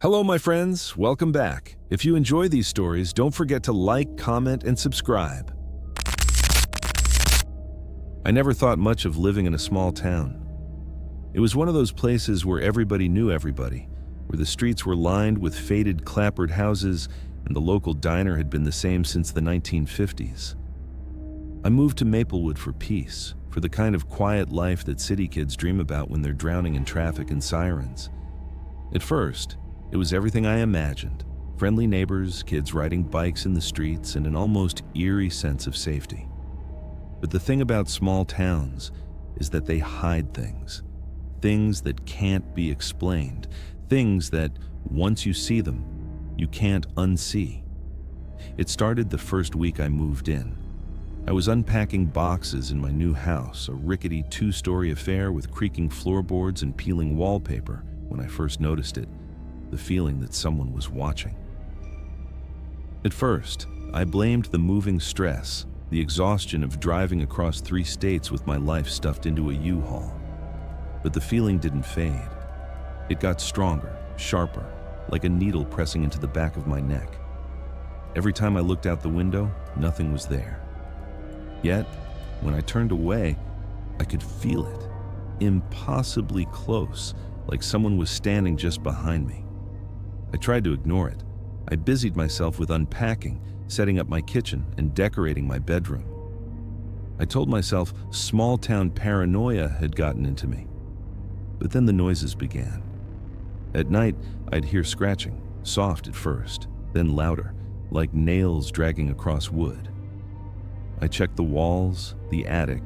Hello, my friends. Welcome back. If you enjoy these stories, don't forget to like, comment, and subscribe. I never thought much of living in a small town. It was one of those places where everybody knew everybody, where the streets were lined with faded clapboard houses and the local diner had been the same since the 1950s. I moved to Maplewood for peace, for the kind of quiet life that city kids dream about when they're drowning in traffic and sirens. At first, it was everything I imagined: friendly neighbors, kids riding bikes in the streets, and an almost eerie sense of safety. But the thing about small towns is that they hide things that can't be explained, things that, once you see them, you can't unsee. It started the first week I moved in. I was unpacking boxes in my new house, a rickety two-story affair with creaking floorboards and peeling wallpaper, when I first noticed it, the feeling that someone was watching. At first, I blamed the moving stress, the exhaustion of driving across 3 states with my life stuffed into a U-Haul. But the feeling didn't fade. It got stronger, sharper, like a needle pressing into the back of my neck. Every time I looked out the window, nothing was there. Yet, when I turned away, I could feel it, impossibly close, like someone was standing just behind me. I tried to ignore it. I busied myself with unpacking, setting up my kitchen, and decorating my bedroom. I told myself small-town paranoia had gotten into me. But then the noises began. At night, I'd hear scratching, soft at first, then louder, like nails dragging across wood. I checked the walls, the attic,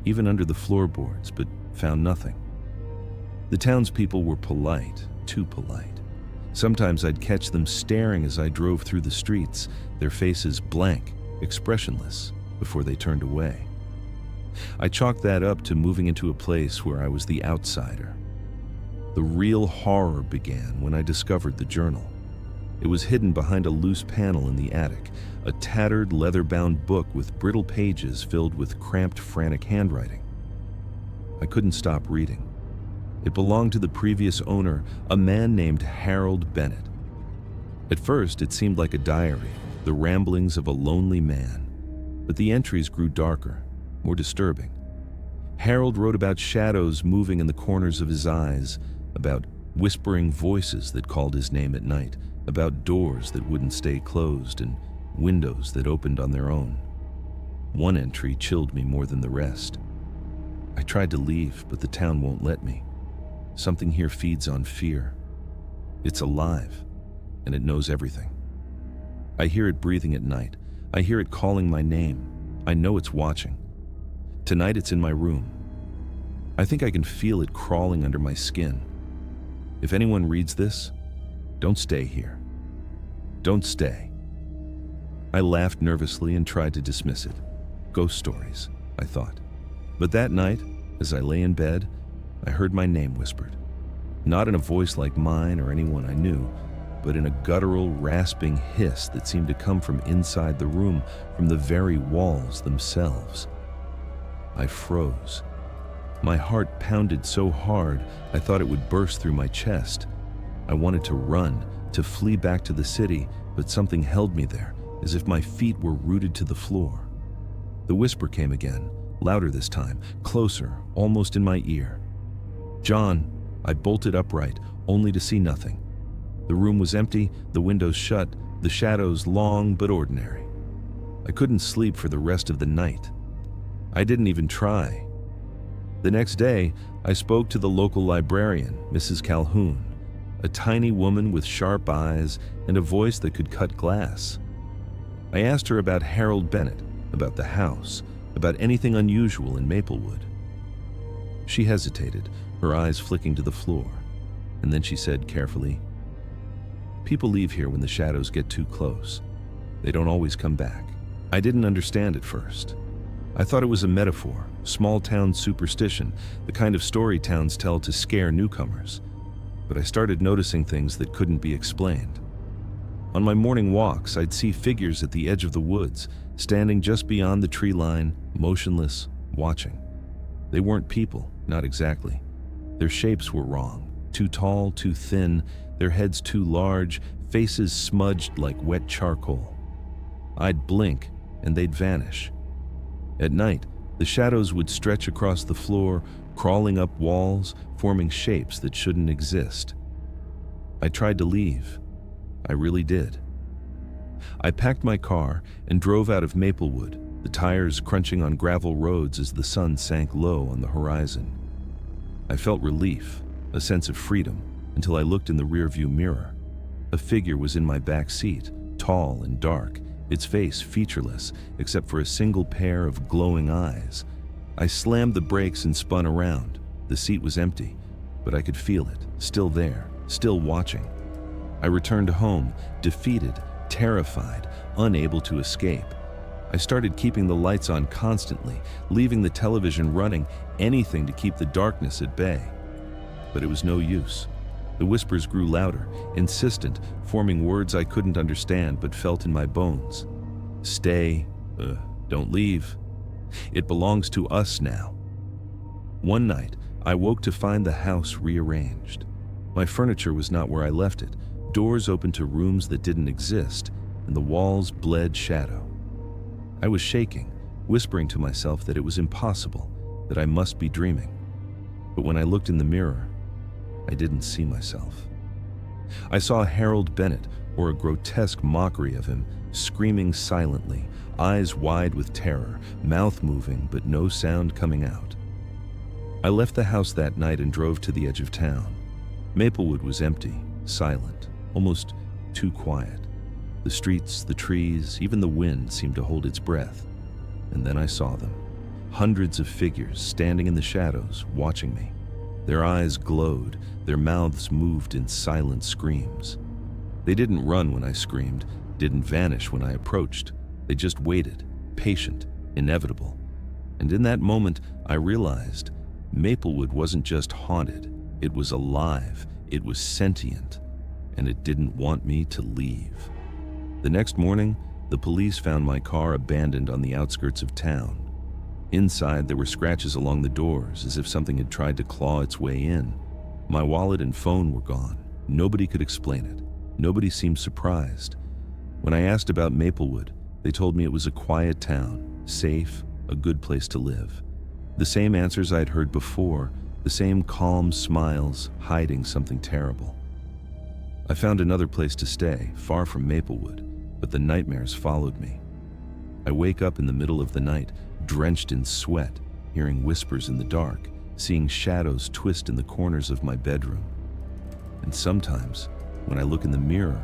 even under the floorboards, but found nothing. The townspeople were polite, too polite. Sometimes I'd catch them staring as I drove through the streets, their faces blank, expressionless, before they turned away. I chalked that up to moving into a place where I was the outsider. The real horror began when I discovered the journal. It was hidden behind a loose panel in the attic, a tattered leather-bound book with brittle pages filled with cramped, frantic handwriting. I couldn't stop reading. It belonged to the previous owner, a man named Harold Bennett. At first, it seemed like a diary, the ramblings of a lonely man. But the entries grew darker, more disturbing. Harold wrote about shadows moving in the corners of his eyes, about whispering voices that called his name at night, about doors that wouldn't stay closed and windows that opened on their own. One entry chilled me more than the rest. I tried to leave, but the town won't let me. Something here feeds on fear. It's alive, and it knows everything. I hear it breathing at night. I hear it calling my name. I know it's watching. Tonight it's in my room. I think I can feel it crawling under my skin. If anyone reads this, don't stay here. Don't stay. I laughed nervously and tried to dismiss it. Ghost stories, I thought. But that night, as I lay in bed, I heard my name whispered. Not in a voice like mine or anyone I knew, but in a guttural, rasping hiss that seemed to come from inside the room, from the very walls themselves. I froze. My heart pounded so hard, I thought it would burst through my chest. I wanted to run, to flee back to the city, but something held me there, as if my feet were rooted to the floor. The whisper came again, louder this time, closer, almost in my ear. "John." I bolted upright, only to see nothing. The room was empty, the windows shut, the shadows long but ordinary. I couldn't sleep for the rest of the night. I didn't even try. The next day, I spoke to the local librarian, Mrs. Calhoun, a tiny woman with sharp eyes and a voice that could cut glass. I asked her about Harold Bennett, about the house, about anything unusual in Maplewood. She hesitated, her eyes flicking to the floor, and then she said carefully, "People leave here when the shadows get too close. They don't always come back." I didn't understand at first. I thought it was a metaphor, small-town superstition, the kind of story towns tell to scare newcomers. But I started noticing things that couldn't be explained. On my morning walks, I'd see figures at the edge of the woods, standing just beyond the tree line, motionless, watching. They weren't people, not exactly. Their shapes were wrong, too tall, too thin. their heads too large, faces smudged like wet charcoal. I'd blink, and they'd vanish. At night, the shadows would stretch across the floor, crawling up walls, forming shapes that shouldn't exist. I tried to leave. I really did. I packed my car and drove out of Maplewood, the tires crunching on gravel roads as the sun sank low on the horizon. I felt relief, a sense of freedom, until I looked in the rearview mirror. A figure was in my back seat, tall and dark, its face featureless except for a single pair of glowing eyes. I slammed the brakes and spun around. The seat was empty, but I could feel it, still there, still watching. I returned home, defeated, terrified, unable to escape. I started keeping the lights on constantly, leaving the television running, anything to keep the darkness at bay. But it was no use. The whispers grew louder, insistent, forming words I couldn't understand but felt in my bones. Stay, don't leave. It belongs to us now. One night, I woke to find the house rearranged. My furniture was not where I left it, doors open to rooms that didn't exist, and the walls bled shadow. I was shaking, whispering to myself that it was impossible, that I must be dreaming. But when I looked in the mirror, I didn't see myself. I saw Harold Bennett, or a grotesque mockery of him, screaming silently, eyes wide with terror, mouth moving but no sound coming out. I left the house that night and drove to the edge of town. Maplewood was empty, silent, almost too quiet. The streets, the trees, even the wind seemed to hold its breath. And then I saw them. Hundreds of figures standing in the shadows, watching me. Their eyes glowed, their mouths moved in silent screams. They didn't run when I screamed, didn't vanish when I approached. They just waited, patient, inevitable. And in that moment, I realized Maplewood wasn't just haunted, it was alive, it was sentient, and it didn't want me to leave. The next morning, the police found my car abandoned on the outskirts of town. Inside, there were scratches along the doors, as if something had tried to claw its way in. My wallet and phone were gone. Nobody could explain it. Nobody seemed surprised. When I asked about Maplewood, they told me it was a quiet town, safe, a good place to live. The same answers I'd heard before, the same calm smiles hiding something terrible. I found another place to stay, far from Maplewood, but the nightmares followed me. I wake up in the middle of the night, drenched in sweat, hearing whispers in the dark, seeing shadows twist in the corners of my bedroom. And sometimes, when I look in the mirror,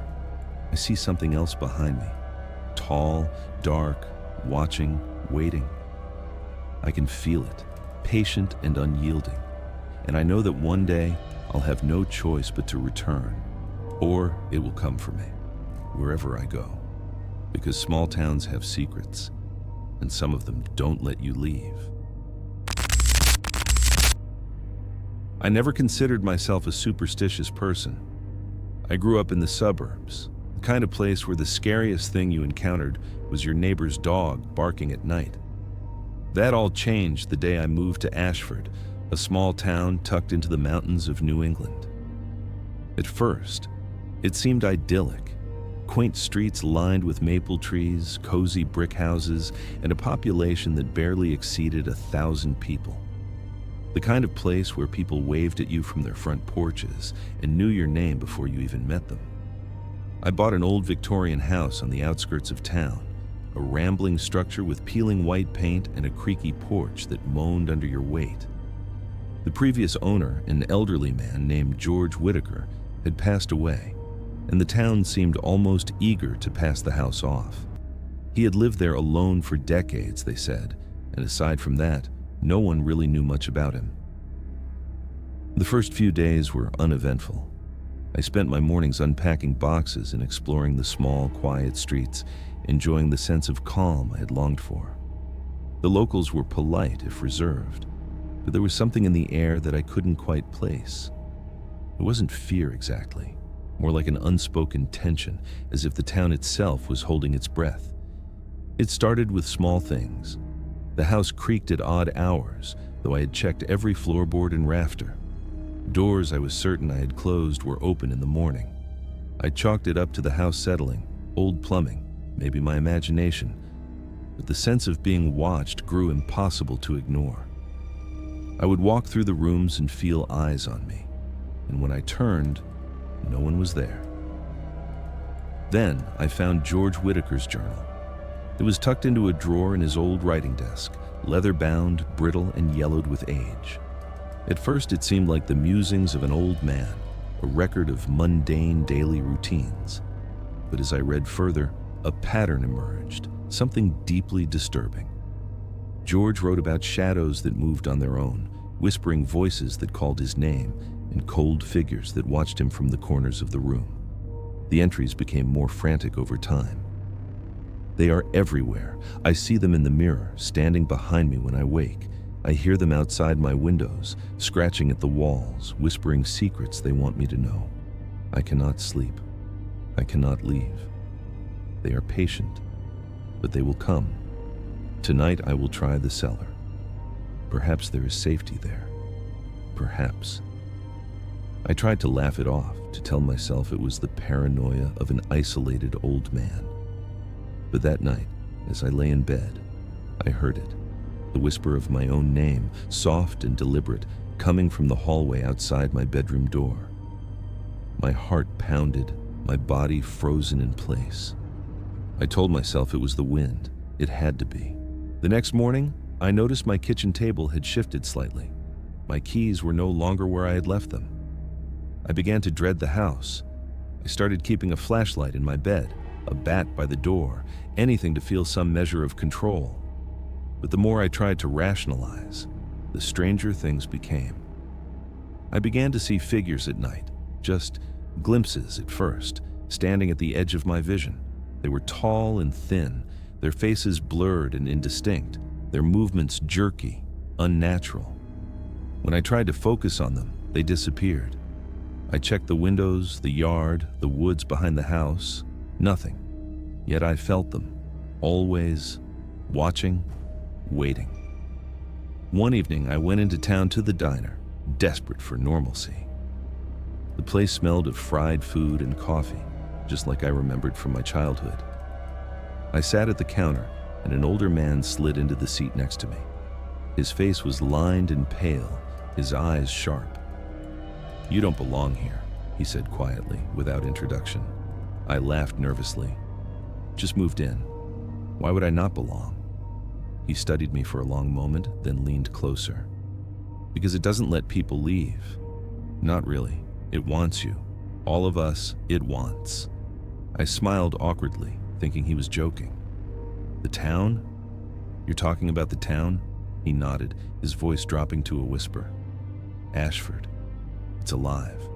I see something else behind me. Tall, dark, watching, waiting. I can feel it, patient and unyielding. And I know that one day I'll have no choice but to return, or it will come for me, wherever I go. Because small towns have secrets, and some of them don't let you leave. I never considered myself a superstitious person. I grew up in the suburbs, the kind of place where the scariest thing you encountered was your neighbor's dog barking at night. That all changed the day I moved to Ashford, a small town tucked into the mountains of New England. At first, it seemed idyllic. Quaint streets lined with maple trees, cozy brick houses, and a population that barely exceeded 1,000 people. The kind of place where people waved at you from their front porches and knew your name before you even met them. I bought an old Victorian house on the outskirts of town, a rambling structure with peeling white paint and a creaky porch that moaned under your weight. The previous owner, an elderly man named George Whitaker, had passed away, and the town seemed almost eager to pass the house off. He had lived there alone for decades, they said, and aside from that, no one really knew much about him. The first few days were uneventful. I spent my mornings unpacking boxes and exploring the small, quiet streets, enjoying the sense of calm I had longed for. The locals were polite, if reserved, but there was something in the air that I couldn't quite place. It wasn't fear exactly, more like an unspoken tension, as if the town itself was holding its breath. It started with small things. The house creaked at odd hours, though I had checked every floorboard and rafter. Doors I was certain I had closed were open in the morning. I chalked it up to the house settling, old plumbing, maybe my imagination, but the sense of being watched grew impossible to ignore. I would walk through the rooms and feel eyes on me, and when I turned, no one was there. Then I found George Whitaker's journal. It was tucked into a drawer in his old writing desk, leather-bound, brittle, and yellowed with age. At first it seemed like the musings of an old man, a record of mundane daily routines. But as I read further, a pattern emerged, something deeply disturbing. George wrote about shadows that moved on their own, whispering voices that called his name, and cold figures that watched him from the corners of the room. The entries became more frantic over time. They are everywhere. I see them in the mirror, standing behind me when I wake. I hear them outside my windows, scratching at the walls, whispering secrets they want me to know. I cannot sleep. I cannot leave. They are patient, but they will come. Tonight I will try the cellar. Perhaps there is safety there. Perhaps. I tried to laugh it off, to tell myself it was the paranoia of an isolated old man. But that night, as I lay in bed, I heard it. The whisper of my own name, soft and deliberate, coming from the hallway outside my bedroom door. My heart pounded, my body frozen in place. I told myself it was the wind. It had to be. The next morning, I noticed my kitchen table had shifted slightly. My keys were no longer where I had left them. I began to dread the house. I started keeping a flashlight in my bed, a bat by the door, anything to feel some measure of control. But the more I tried to rationalize, the stranger things became. I began to see figures at night, just glimpses at first, standing at the edge of my vision. They were tall and thin, their faces blurred and indistinct, their movements jerky, unnatural. When I tried to focus on them, they disappeared. I checked the windows, the yard, the woods behind the house. Nothing. Yet I felt them, always watching, waiting. One evening, I went into town to the diner, desperate for normalcy. The place smelled of fried food and coffee, just like I remembered from my childhood. I sat at the counter, and an older man slid into the seat next to me. His face was lined and pale, his eyes sharp. "You don't belong here," he said quietly, without introduction. I laughed nervously. "Just moved in. Why would I not belong?" He studied me for a long moment, then leaned closer. "Because it doesn't let people leave." "Not really. It wants you. All of us, it wants." I smiled awkwardly, thinking he was joking. "The town? You're talking about the town?" He nodded, his voice dropping to a whisper. "Ashford. It's alive.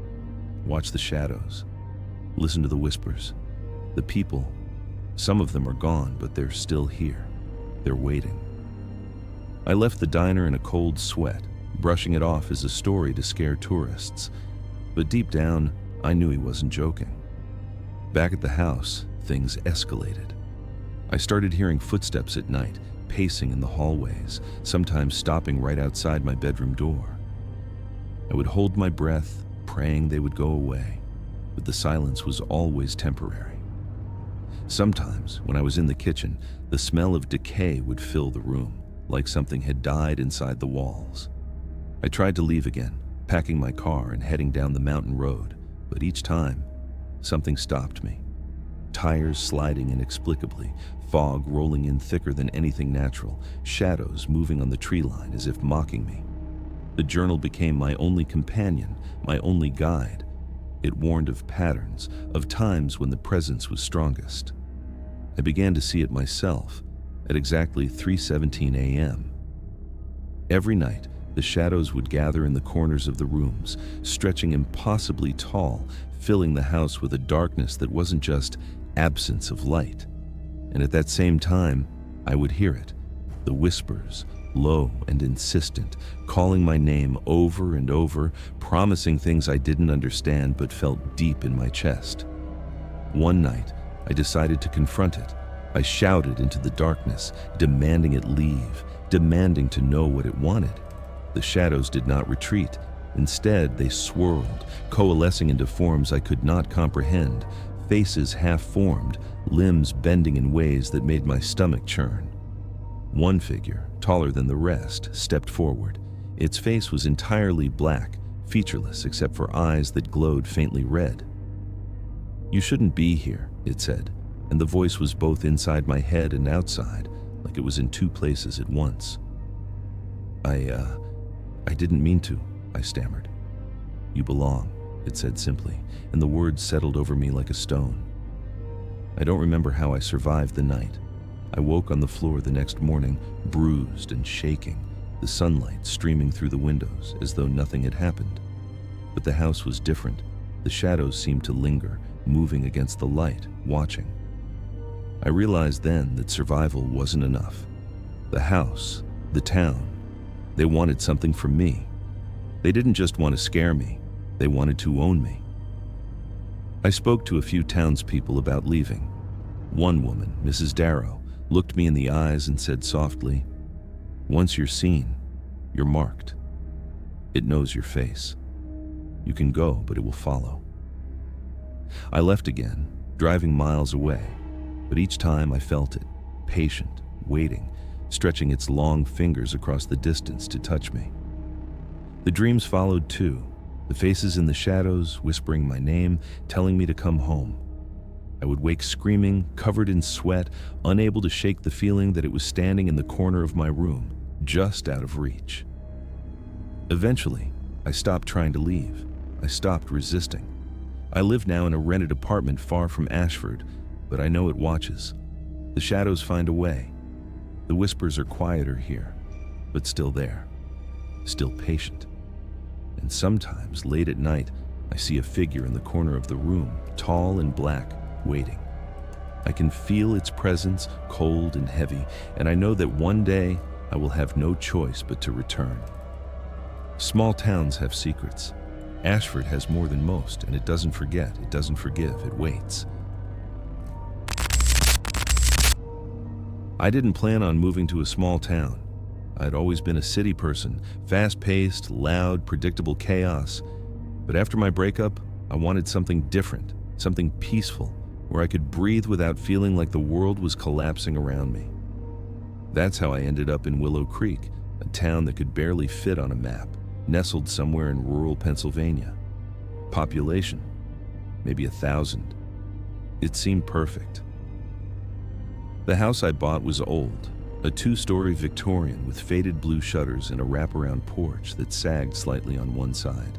Watch the shadows. Listen to the whispers. The people, some of them are gone, but they're still here. They're waiting." I left the diner in a cold sweat, brushing it off as a story to scare tourists. But deep down, I knew he wasn't joking. Back at the house, things escalated. I started hearing footsteps at night, pacing in the hallways, sometimes stopping right outside my bedroom door. I would hold my breath, praying they would go away, but the silence was always temporary. Sometimes, when I was in the kitchen, the smell of decay would fill the room, like something had died inside the walls. I tried to leave again, packing my car and heading down the mountain road, but each time, something stopped me. Tires sliding inexplicably, fog rolling in thicker than anything natural, shadows moving on the tree line as if mocking me. The journal became my only companion, my only guide. It warned of patterns, of times when the presence was strongest. I began to see it myself at exactly 3:17 a.m. Every night, the shadows would gather in the corners of the rooms, stretching impossibly tall, filling the house with a darkness that wasn't just absence of light. And at that same time, I would hear it, the whispers, low and insistent, calling my name over and over, promising things I didn't understand but felt deep in my chest. One night, I decided to confront it. I shouted into the darkness, demanding it leave, demanding to know what it wanted. The shadows did not retreat. Instead, they swirled, coalescing into forms I could not comprehend, faces half-formed, limbs bending in ways that made my stomach churn. One figure, taller than the rest, stepped forward. Its face was entirely black, featureless except for eyes that glowed faintly red. "You shouldn't be here," it said, and the voice was both inside my head and outside, like it was in two places at once. I didn't mean to," I stammered. "You belong," it said simply, and the words settled over me like a stone. I don't remember how I survived the night. I woke on the floor the next morning, bruised and shaking, the sunlight streaming through the windows as though nothing had happened. But the house was different. The shadows seemed to linger, moving against the light, watching. I realized then that survival wasn't enough. The house, the town, they wanted something from me. They didn't just want to scare me, they wanted to own me. I spoke to a few townspeople about leaving. One woman, Mrs. Darrow, looked me in the eyes and said softly, "Once you're seen, you're marked. It knows your face. You can go, but it will follow." I left again, driving miles away, but each time I felt it, patient, waiting, stretching its long fingers across the distance to touch me. The dreams followed too, the faces in the shadows whispering my name, telling me to come home. I would wake screaming, covered in sweat, unable to shake the feeling that it was standing in the corner of my room, just out of reach. Eventually, I stopped trying to leave. I stopped resisting. I live now in a rented apartment far from Ashford, but I know it watches. The shadows find a way. The whispers are quieter here, but still there, still patient. And sometimes, late at night, I see a figure in the corner of the room, tall and black, waiting. I can feel its presence, cold and heavy, and I know that one day I will have no choice but to return. Small towns have secrets. Ashford has more than most, and it doesn't forget, it doesn't forgive, it waits. I didn't plan on moving to a small town. I'd always been a city person, fast-paced, loud, predictable chaos. But after my breakup, I wanted something different, something peaceful, where I could breathe without feeling like the world was collapsing around me. That's how I ended up in Willow Creek, a town that could barely fit on a map, nestled somewhere in rural Pennsylvania. Population, maybe 1,000. It seemed perfect. The house I bought was old, a 2-story Victorian with faded blue shutters and a wraparound porch that sagged slightly on one side.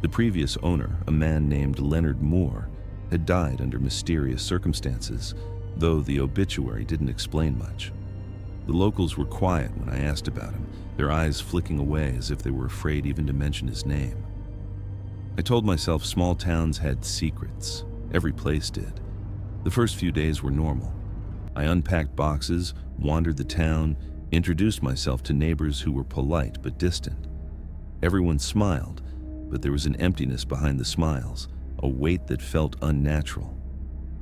The previous owner, a man named Leonard Moore, had died under mysterious circumstances, though the obituary didn't explain much. The locals were quiet when I asked about him, their eyes flicking away as if they were afraid even to mention his name. I told myself small towns had secrets. Every place did. The first few days were normal. I unpacked boxes, wandered the town, introduced myself to neighbors who were polite but distant. Everyone smiled, but there was an emptiness behind the smiles, a weight that felt unnatural.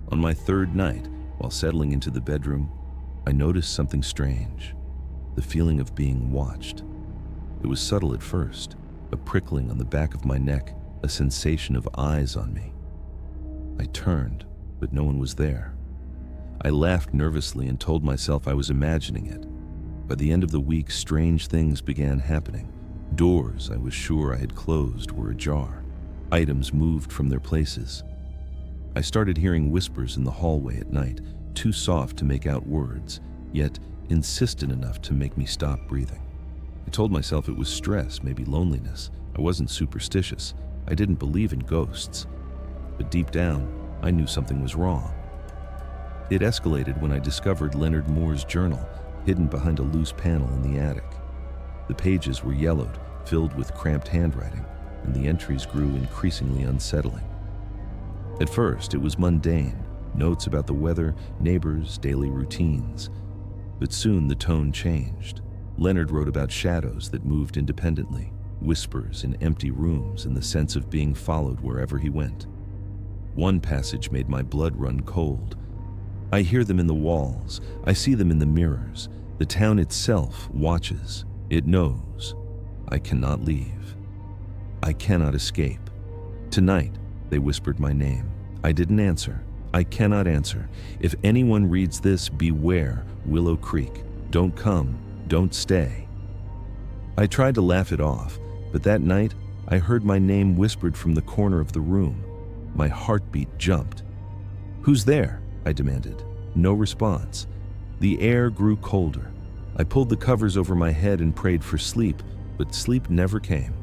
On my third night, while settling into the bedroom, I noticed something strange, the feeling of being watched. It was subtle at first, a prickling on the back of my neck, a sensation of eyes on me. I turned, but no one was there. I laughed nervously and told myself I was imagining it. By the end of the week, strange things began happening. Doors I was sure I had closed were ajar. Items moved from their places. I started hearing whispers in the hallway at night, too soft to make out words, yet insistent enough to make me stop breathing. I told myself it was stress, maybe loneliness. I wasn't superstitious. I didn't believe in ghosts. But deep down, I knew something was wrong. It escalated when I discovered Leonard Moore's journal, hidden behind a loose panel in the attic. The pages were yellowed, filled with cramped handwriting, and the entries grew increasingly unsettling. At first, it was mundane, notes about the weather, neighbors, daily routines. But soon the tone changed. Leonard wrote about shadows that moved independently, whispers in empty rooms, and the sense of being followed wherever he went. One passage made my blood run cold. I hear them in the walls. I see them in the mirrors. The town itself watches. It knows. I cannot leave. I cannot escape. Tonight, they whispered my name. I didn't answer. I cannot answer. If anyone reads this, beware, Willow Creek. Don't come, don't stay. I tried to laugh it off, but that night, I heard my name whispered from the corner of the room. My heartbeat jumped. "Who's there?" I demanded. No response. The air grew colder. I pulled the covers over my head and prayed for sleep, but sleep never came.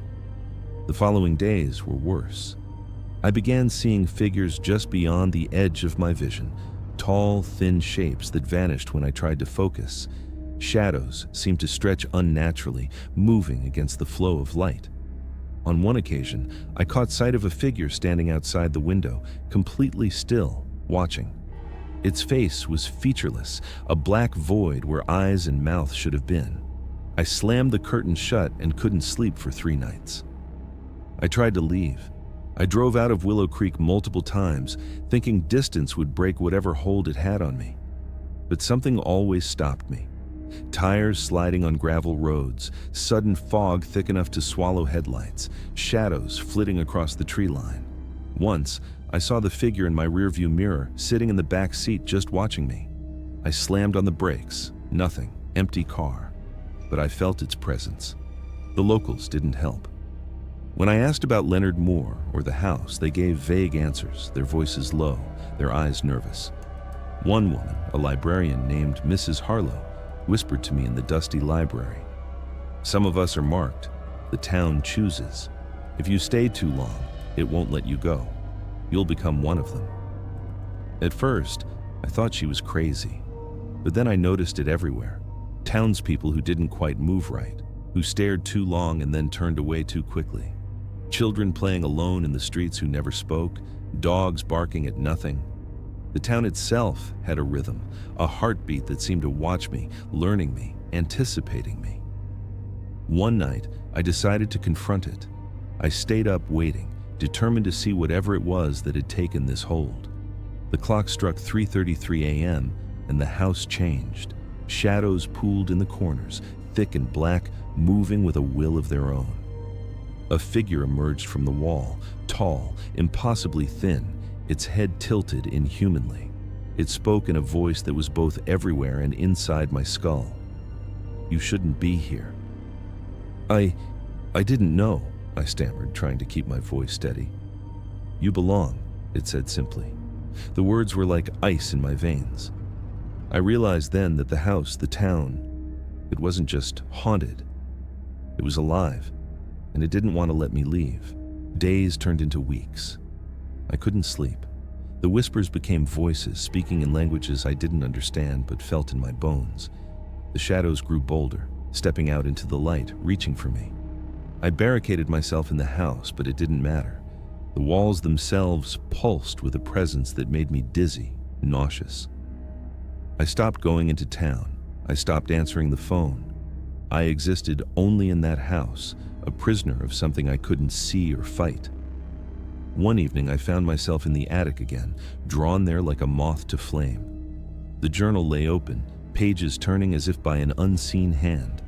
The following days were worse. I began seeing figures just beyond the edge of my vision, tall, thin shapes that vanished when I tried to focus. Shadows seemed to stretch unnaturally, moving against the flow of light. On one occasion, I caught sight of a figure standing outside the window, completely still, watching. Its face was featureless, a black void where eyes and mouth should have been. I slammed the curtains shut and couldn't sleep for 3 nights. I tried to leave. I drove out of Willow Creek multiple times, thinking distance would break whatever hold it had on me. But something always stopped me. Tires sliding on gravel roads, sudden fog thick enough to swallow headlights, shadows flitting across the tree line. Once, I saw the figure in my rearview mirror, sitting in the back seat just watching me. I slammed on the brakes. Nothing. Empty car. But I felt its presence. The locals didn't help. When I asked about Leonard Moore or the house, they gave vague answers, their voices low, their eyes nervous. One woman, a librarian named Mrs. Harlow, whispered to me in the dusty library. "Some of us are marked. The town chooses. If you stay too long, it won't let you go. You'll become one of them." At first, I thought she was crazy. But then I noticed it everywhere. Townspeople who didn't quite move right, who stared too long and then turned away too quickly. Children playing alone in the streets who never spoke, dogs barking at nothing. The town itself had a rhythm, a heartbeat that seemed to watch me, learning me, anticipating me. One night, I decided to confront it. I stayed up waiting, determined to see whatever it was that had taken this hold. The clock struck 3:33 a.m., and the house changed. Shadows pooled in the corners, thick and black, moving with a will of their own. A figure emerged from the wall, tall, impossibly thin, its head tilted inhumanly. It spoke in a voice that was both everywhere and inside my skull. "You shouldn't be here." I didn't know," I stammered, trying to keep my voice steady. "You belong," it said simply. The words were like ice in my veins. I realized then that the house, the town, it wasn't just haunted. It was alive, and it didn't want to let me leave. Days turned into weeks. I couldn't sleep. The whispers became voices, speaking in languages I didn't understand but felt in my bones. The shadows grew bolder, stepping out into the light, reaching for me. I barricaded myself in the house, but it didn't matter. The walls themselves pulsed with a presence that made me dizzy, nauseous. I stopped going into town. I stopped answering the phone. I existed only in that house, a prisoner of something I couldn't see or fight. One evening, I found myself in the attic again, drawn there like a moth to flame. The journal lay open, pages turning as if by an unseen hand.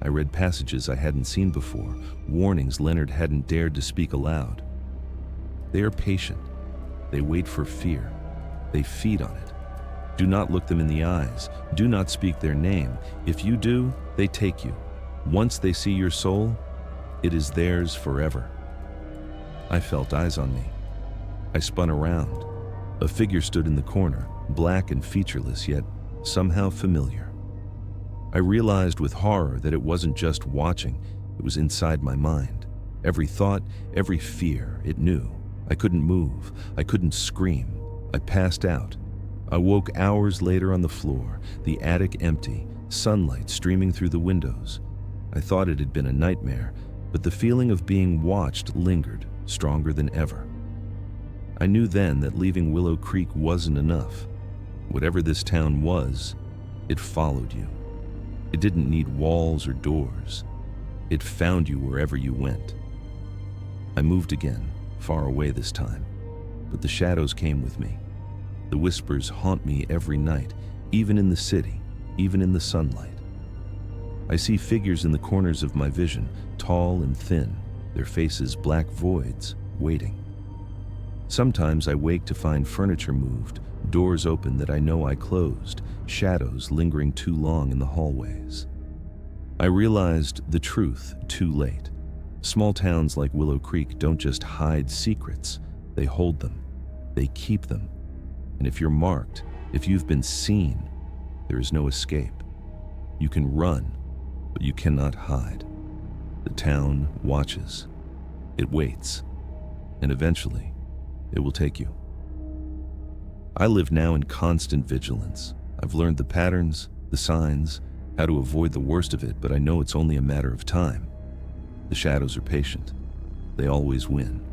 I read passages I hadn't seen before, warnings Leonard hadn't dared to speak aloud. They are patient. They wait for fear. They feed on it. Do not look them in the eyes. Do not speak their name. If you do, they take you. Once they see your soul, it is theirs forever. I felt eyes on me. I spun around. A figure stood in the corner, black and featureless, yet somehow familiar. I realized with horror that it wasn't just watching, it was inside my mind. Every thought, every fear, it knew. I couldn't move. I couldn't scream. I passed out. I woke hours later on the floor, the attic empty, sunlight streaming through the windows. I thought it had been a nightmare, but the feeling of being watched lingered, stronger than ever. I knew then that leaving Willow Creek wasn't enough. Whatever this town was, it followed you. It didn't need walls or doors. It found you wherever you went. I moved again, far away this time, but the shadows came with me. The whispers haunt me every night, even in the city, even in the sunlight. I see figures in the corners of my vision, tall and thin, their faces black voids, waiting. Sometimes I wake to find furniture moved, doors open that I know I closed, shadows lingering too long in the hallways. I realized the truth too late. Small towns like Willow Creek don't just hide secrets, they hold them, they keep them. And if you're marked, if you've been seen, there is no escape. You can run, but you cannot hide. The town watches, it waits, and eventually, it will take you. I live now in constant vigilance. I've learned the patterns, the signs, how to avoid the worst of it, but I know it's only a matter of time. The shadows are patient. They always win.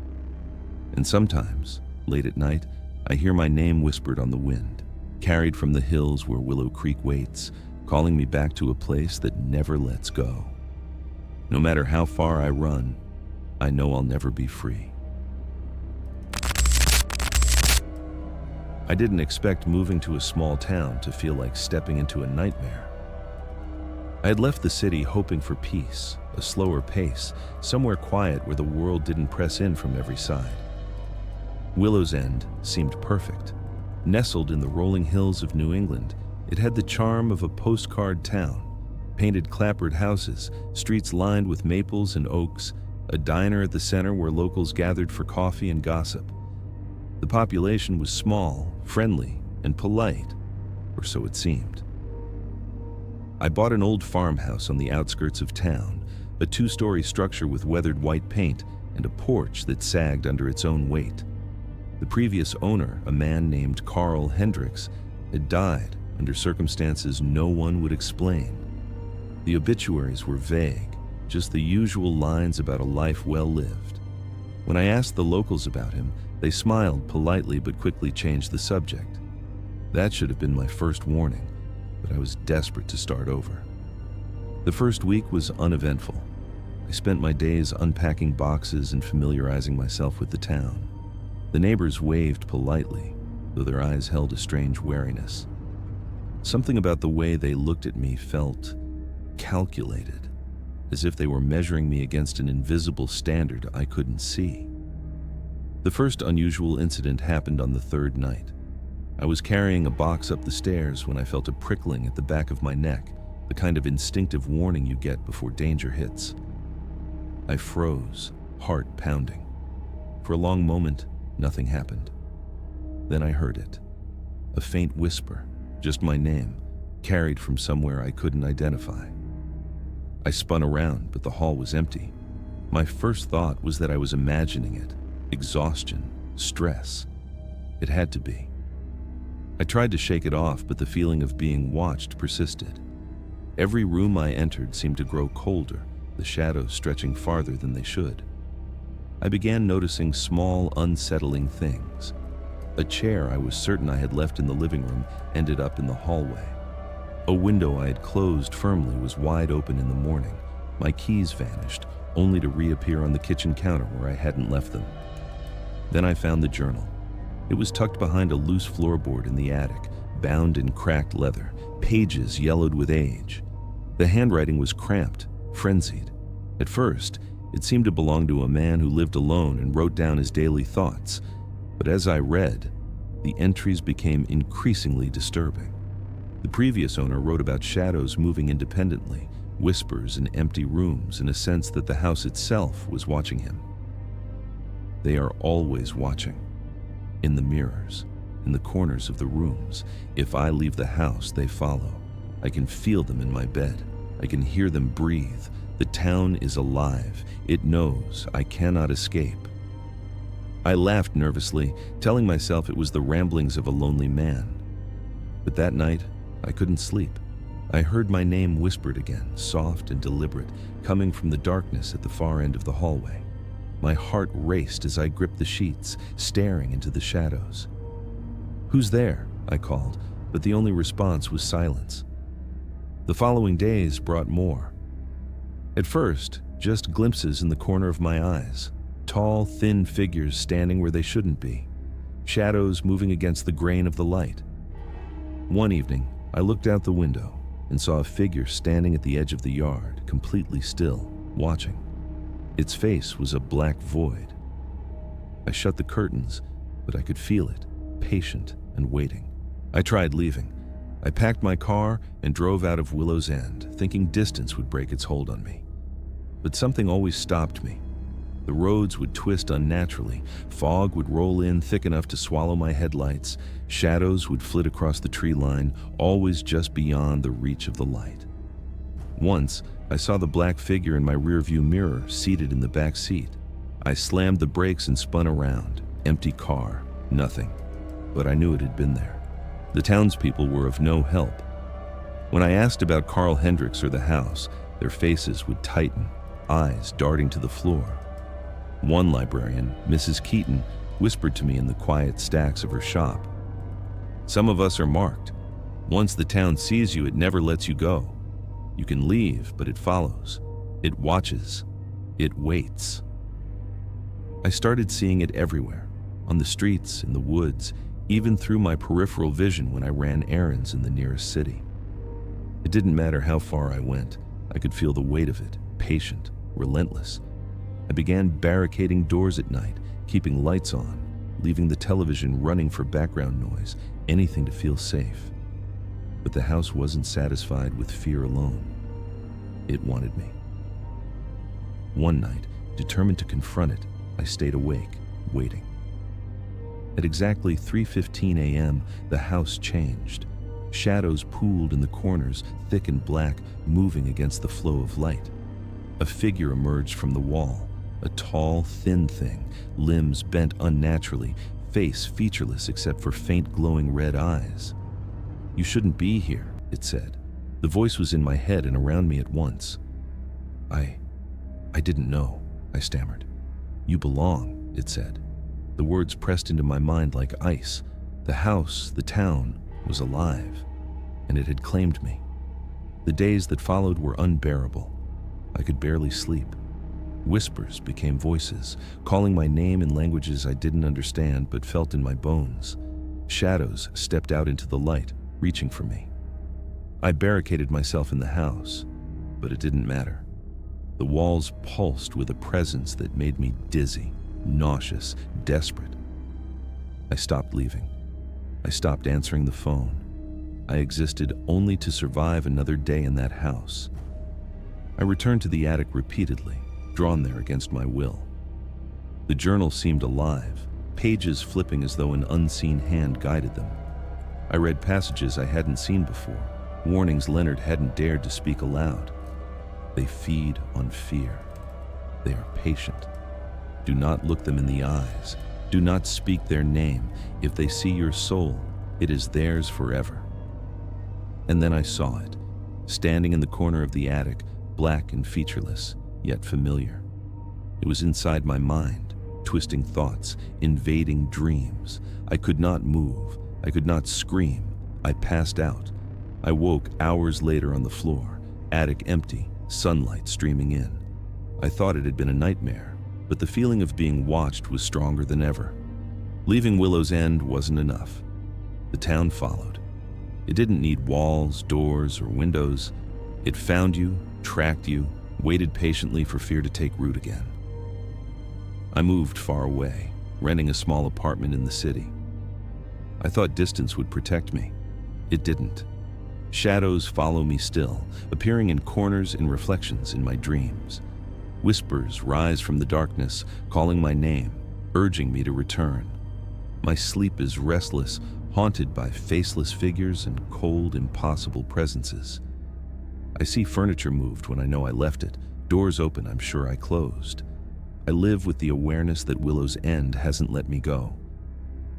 And sometimes, late at night, I hear my name whispered on the wind, carried from the hills where Willow Creek waits, calling me back to a place that never lets go. No matter how far I run, I know I'll never be free. I didn't expect moving to a small town to feel like stepping into a nightmare. I had left the city hoping for peace, a slower pace, somewhere quiet where the world didn't press in from every side. Willow's End seemed perfect. Nestled in the rolling hills of New England, it had the charm of a postcard town. Painted clapboard houses, streets lined with maples and oaks, a diner at the center where locals gathered for coffee and gossip. The population was small, friendly, and polite, or so it seemed. I bought an old farmhouse on the outskirts of town, a two-story structure with weathered white paint and a porch that sagged under its own weight. The previous owner, a man named Carl Hendricks, had died under circumstances no one would explain. The obituaries were vague, just the usual lines about a life well lived. When I asked the locals about him, they smiled politely but quickly changed the subject. That should have been my first warning, but I was desperate to start over. The first week was uneventful. I spent my days unpacking boxes and familiarizing myself with the town. The neighbors waved politely, though their eyes held a strange wariness. Something about the way they looked at me felt calculated, as if they were measuring me against an invisible standard I couldn't see. The first unusual incident happened on the third night. I was carrying a box up the stairs when I felt a prickling at the back of my neck, the kind of instinctive warning you get before danger hits. I froze, heart pounding. For a long moment, nothing happened. Then I heard it. A faint whisper, just my name, carried from somewhere I couldn't identify. I spun around, but the hall was empty. My first thought was that I was imagining it. Exhaustion, stress. It had to be. I tried to shake it off, but the feeling of being watched persisted. Every room I entered seemed to grow colder, the shadows stretching farther than they should. I began noticing small, unsettling things. A chair I was certain I had left in the living room ended up in the hallway. A window I had closed firmly was wide open in the morning. My keys vanished, only to reappear on the kitchen counter where I hadn't left them. Then I found the journal. It was tucked behind a loose floorboard in the attic, bound in cracked leather, pages yellowed with age. The handwriting was cramped, frenzied. At first, it seemed to belong to a man who lived alone and wrote down his daily thoughts. But as I read, the entries became increasingly disturbing. The previous owner wrote about shadows moving independently, whispers in empty rooms, and a sense that the house itself was watching him. They are always watching. In the mirrors, in the corners of the rooms. If I leave the house, they follow. I can feel them in my bed. I can hear them breathe. The town is alive. It knows I cannot escape. I laughed nervously, telling myself it was the ramblings of a lonely man. But that night, I couldn't sleep. I heard my name whispered again, soft and deliberate, coming from the darkness at the far end of the hallway. My heart raced as I gripped the sheets, staring into the shadows. "Who's there?" I called, but the only response was silence. The following days brought more. At first, just glimpses in the corner of my eyes. Tall, thin figures standing where they shouldn't be. Shadows moving against the grain of the light. One evening, I looked out the window and saw a figure standing at the edge of the yard, completely still, watching. Its face was a black void. I shut the curtains, but I could feel it, patient and waiting. I tried leaving. I packed my car and drove out of Willow's End, thinking distance would break its hold on me. But something always stopped me. The roads would twist unnaturally, fog would roll in thick enough to swallow my headlights, shadows would flit across the tree line, always just beyond the reach of the light. Once, I saw the black figure in my rearview mirror, seated in the back seat. I slammed the brakes and spun around. Empty car, nothing. But I knew it had been there. The townspeople were of no help. When I asked about Carl Hendricks or the house, their faces would tighten, eyes darting to the floor. One librarian, Mrs. Keaton, whispered to me in the quiet stacks of her shop. "Some of us are marked. Once the town sees you, it never lets you go. You can leave, but it follows. It watches. It waits." I started seeing it everywhere, on the streets, in the woods, even through my peripheral vision when I ran errands in the nearest city. It didn't matter how far I went. I could feel the weight of it, patient, relentless. I began barricading doors at night, keeping lights on, leaving the television running for background noise, anything to feel safe. But the house wasn't satisfied with fear alone. It wanted me. One night, determined to confront it, I stayed awake, waiting. At exactly 3:15 a.m., the house changed. Shadows pooled in the corners, thick and black, moving against the flow of light. A figure emerged from the wall, a tall, thin thing, limbs bent unnaturally, face featureless except for faint glowing red eyes. "You shouldn't be here," it said. The voice was in my head and around me at once. I didn't know," I stammered. "You belong," it said. The words pressed into my mind like ice. The house, the town, was alive, and it had claimed me. The days that followed were unbearable. I could barely sleep. Whispers became voices, calling my name in languages I didn't understand but felt in my bones. Shadows stepped out into the light, reaching for me. I barricaded myself in the house, but it didn't matter. The walls pulsed with a presence that made me dizzy, nauseous, desperate. I stopped leaving. I stopped answering the phone. I existed only to survive another day in that house. I returned to the attic repeatedly, drawn there against my will. The journal seemed alive, pages flipping as though an unseen hand guided them. I read passages I hadn't seen before, warnings Leonard hadn't dared to speak aloud. They feed on fear. They are patient. Do not look them in the eyes. Do not speak their name. If they see your soul, it is theirs forever. And then I saw it, standing in the corner of the attic, black and featureless, yet familiar. It was inside my mind, twisting thoughts, invading dreams. I could not move. I could not scream. I passed out. I woke hours later on the floor, attic empty, sunlight streaming in. I thought it had been a nightmare, but the feeling of being watched was stronger than ever. Leaving Willow's End wasn't enough. The town followed. It didn't need walls, doors, or windows. It found you, tracked you, waited patiently for fear to take root again. I moved far away, renting a small apartment in the city. I thought distance would protect me. It didn't. Shadows follow me still, appearing in corners and reflections in my dreams. Whispers rise from the darkness, calling my name, urging me to return. My sleep is restless, haunted by faceless figures and cold, impossible presences. I see furniture moved when I know I left it, doors open I'm sure I closed. I live with the awareness that Willow's End hasn't let me go,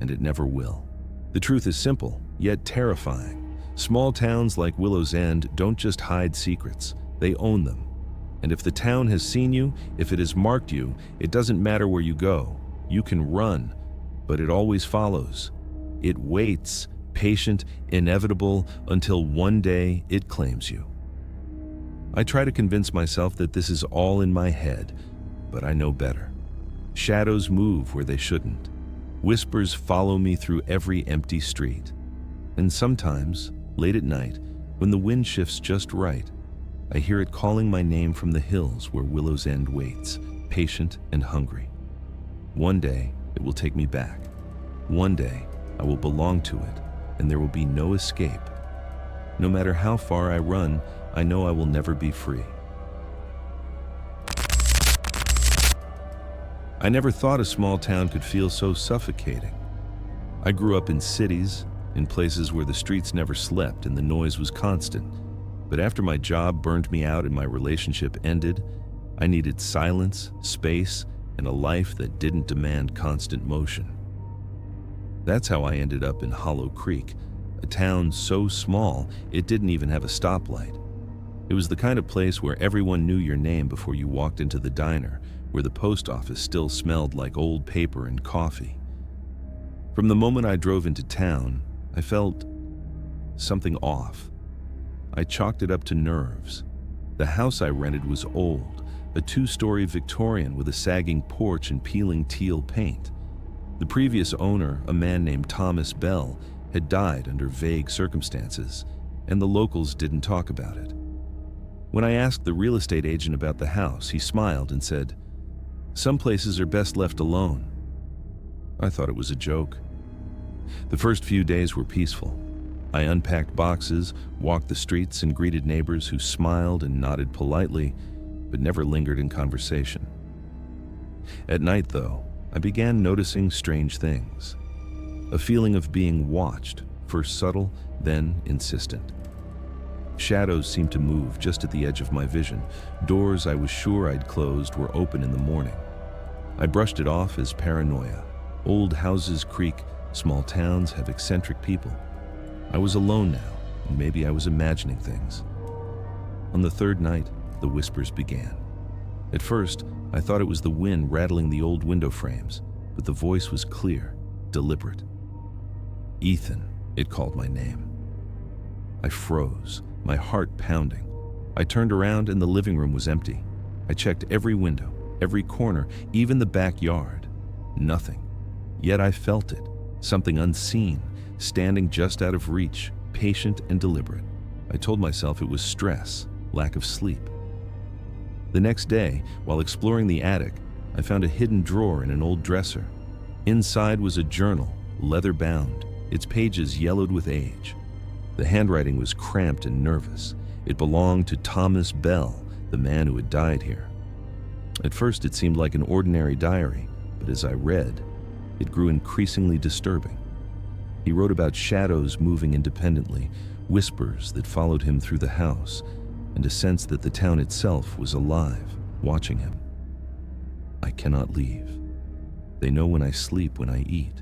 and it never will. The truth is simple, yet terrifying. Small towns like Willow's End don't just hide secrets, they own them. And if the town has seen you, if it has marked you, it doesn't matter where you go. You can run, but it always follows. It waits, patient, inevitable, until one day it claims you. I try to convince myself that this is all in my head, but I know better. Shadows move where they shouldn't. Whispers follow me through every empty street. And sometimes, late at night, when the wind shifts just right, I hear it calling my name from the hills where Willow's End waits, patient and hungry. One day, it will take me back. One day, I will belong to it, and there will be no escape. No matter how far I run, I know I will never be free. I never thought a small town could feel so suffocating. I grew up in cities, in places where the streets never slept and the noise was constant. But after my job burned me out and my relationship ended, I needed silence, space, and a life that didn't demand constant motion. That's how I ended up in Hollow Creek, a town so small it didn't even have a stoplight. It was the kind of place where everyone knew your name before you walked into the diner, where the post office still smelled like old paper and coffee. From the moment I drove into town, I felt something off. I chalked it up to nerves. The house I rented was old, a 2-story Victorian with a sagging porch and peeling teal paint. The previous owner, a man named Thomas Bell, had died under vague circumstances, and the locals didn't talk about it. When I asked the real estate agent about the house, he smiled and said, "Some places are best left alone." I thought it was a joke. The first few days were peaceful. I unpacked boxes, walked the streets, and greeted neighbors who smiled and nodded politely, but never lingered in conversation. At night, though, I began noticing strange things. A feeling of being watched, first subtle, then insistent. Shadows seemed to move just at the edge of my vision. Doors I was sure I'd closed were open in the morning. I brushed it off as paranoia. Old houses creak, small towns have eccentric people. I was alone now, and maybe I was imagining things. On the third night, the whispers began. At first, I thought it was the wind rattling the old window frames, but the voice was clear, deliberate. Ethan, it called my name. I froze, my heart pounding. I turned around and the living room was empty. I checked every window, every corner, even the backyard. Nothing. Yet I felt it, something unseen, standing just out of reach, patient and deliberate. I told myself it was stress, lack of sleep. The next day, while exploring the attic, I found a hidden drawer in an old dresser. Inside was a journal, leather-bound, its pages yellowed with age. The handwriting was cramped and nervous. It belonged to Thomas Bell, the man who had died here. At first it seemed like an ordinary diary, but as I read, it grew increasingly disturbing. He wrote about shadows moving independently, whispers that followed him through the house, and a sense that the town itself was alive, watching him. I cannot leave. They know when I sleep, when I eat.